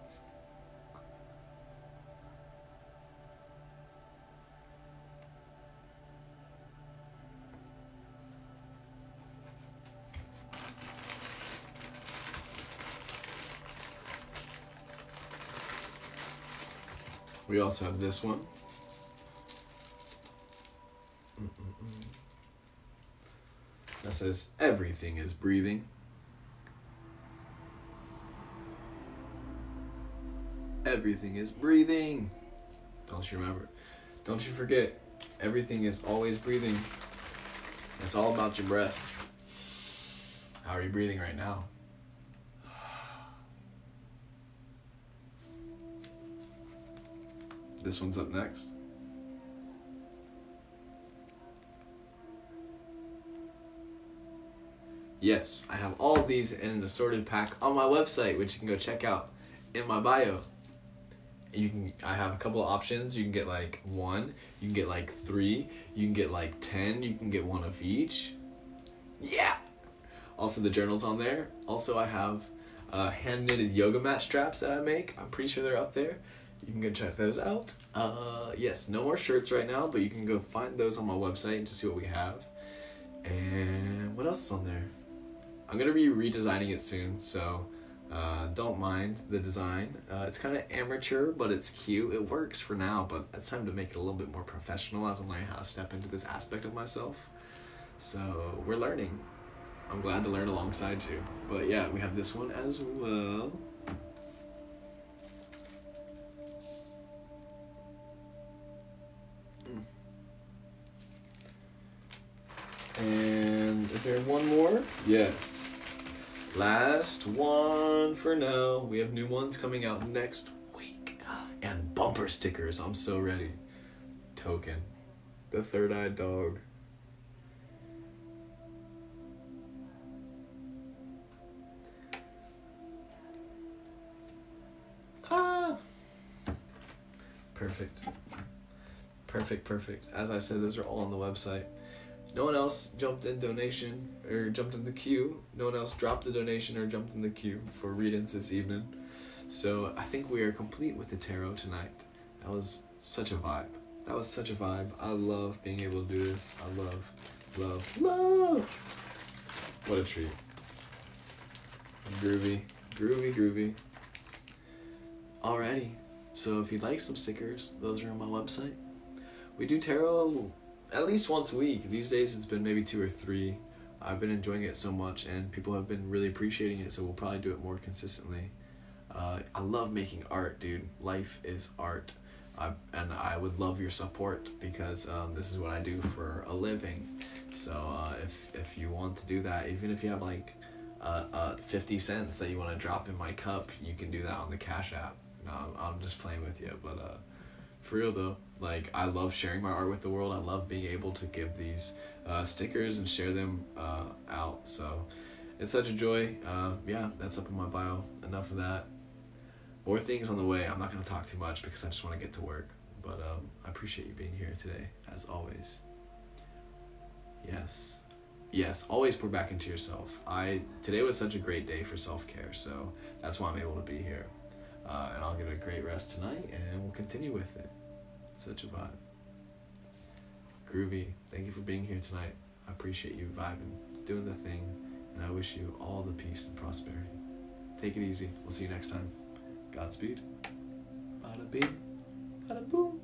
We also have this one. That says, everything is breathing. Everything is breathing. Don't you remember? Don't you forget, everything is always breathing. It's all about your breath. How are you breathing right now? This one's up next. Yes, I have all of these in an assorted pack on my website, which you can go check out in my bio. I have a couple of options. You can get like 1, you can get like 3, you can get like 10, you can get 1 of each. Yeah! Also the journal's on there. Also I have hand knitted yoga mat straps that I make. I'm pretty sure they're up there. You can go check those out. Yes, no more shirts right now, but you can go find those on my website to see what we have. And what else is on there? I'm gonna be redesigning it soon, so don't mind the design. It's kind of amateur, but it's cute. It works for now, but it's time to make it a little bit more professional as I'm learning how to step into this aspect of myself. So we're learning. I'm glad to learn alongside you. But yeah, we have this one as well. And is there one more? Yes. Last one for now. We have new ones coming out next week. And bumper stickers. I'm so ready. Token. The third-eyed dog. Perfect. Perfect. As I said, those are all on the website. No one else jumped in donation or jumped in the queue. No one else dropped the donation or jumped in the queue for readings this evening. So I think we are complete with the tarot tonight. That was such a vibe. I love being able to do this. I love. What a treat. Groovy. Alrighty. So if you'd like some stickers, those are on my website. We do tarot at least once a week. These days it's been maybe 2 or 3. I've been enjoying it so much and people have been really appreciating it, so we'll probably do it more consistently. I love making art, dude. Life is art. And I would love your support because this is what I do for a living. So if you want to do that, even if you have like 50 cents that you want to drop in my cup, you can do that on the Cash App. No, I'm just playing with you, but for real though, like I love sharing my art with the world. I love being able to give these stickers and share them out. So it's such a joy. Yeah, that's up in my bio. Enough of that. More things on the way. I'm not going to talk too much because I just want to get to work. But I appreciate you being here today, as always. Yes. yes, always pour back into yourself. Today was such a great day for self-care, so that's why I'm able to be here. And I'll get a great rest tonight, and we'll continue with it. Such a vibe. Groovy, thank you for being here tonight. I appreciate you vibing, doing the thing, and I wish you all the peace and prosperity. Take it easy. We'll see you next time. Godspeed. Bada bing, bada boom.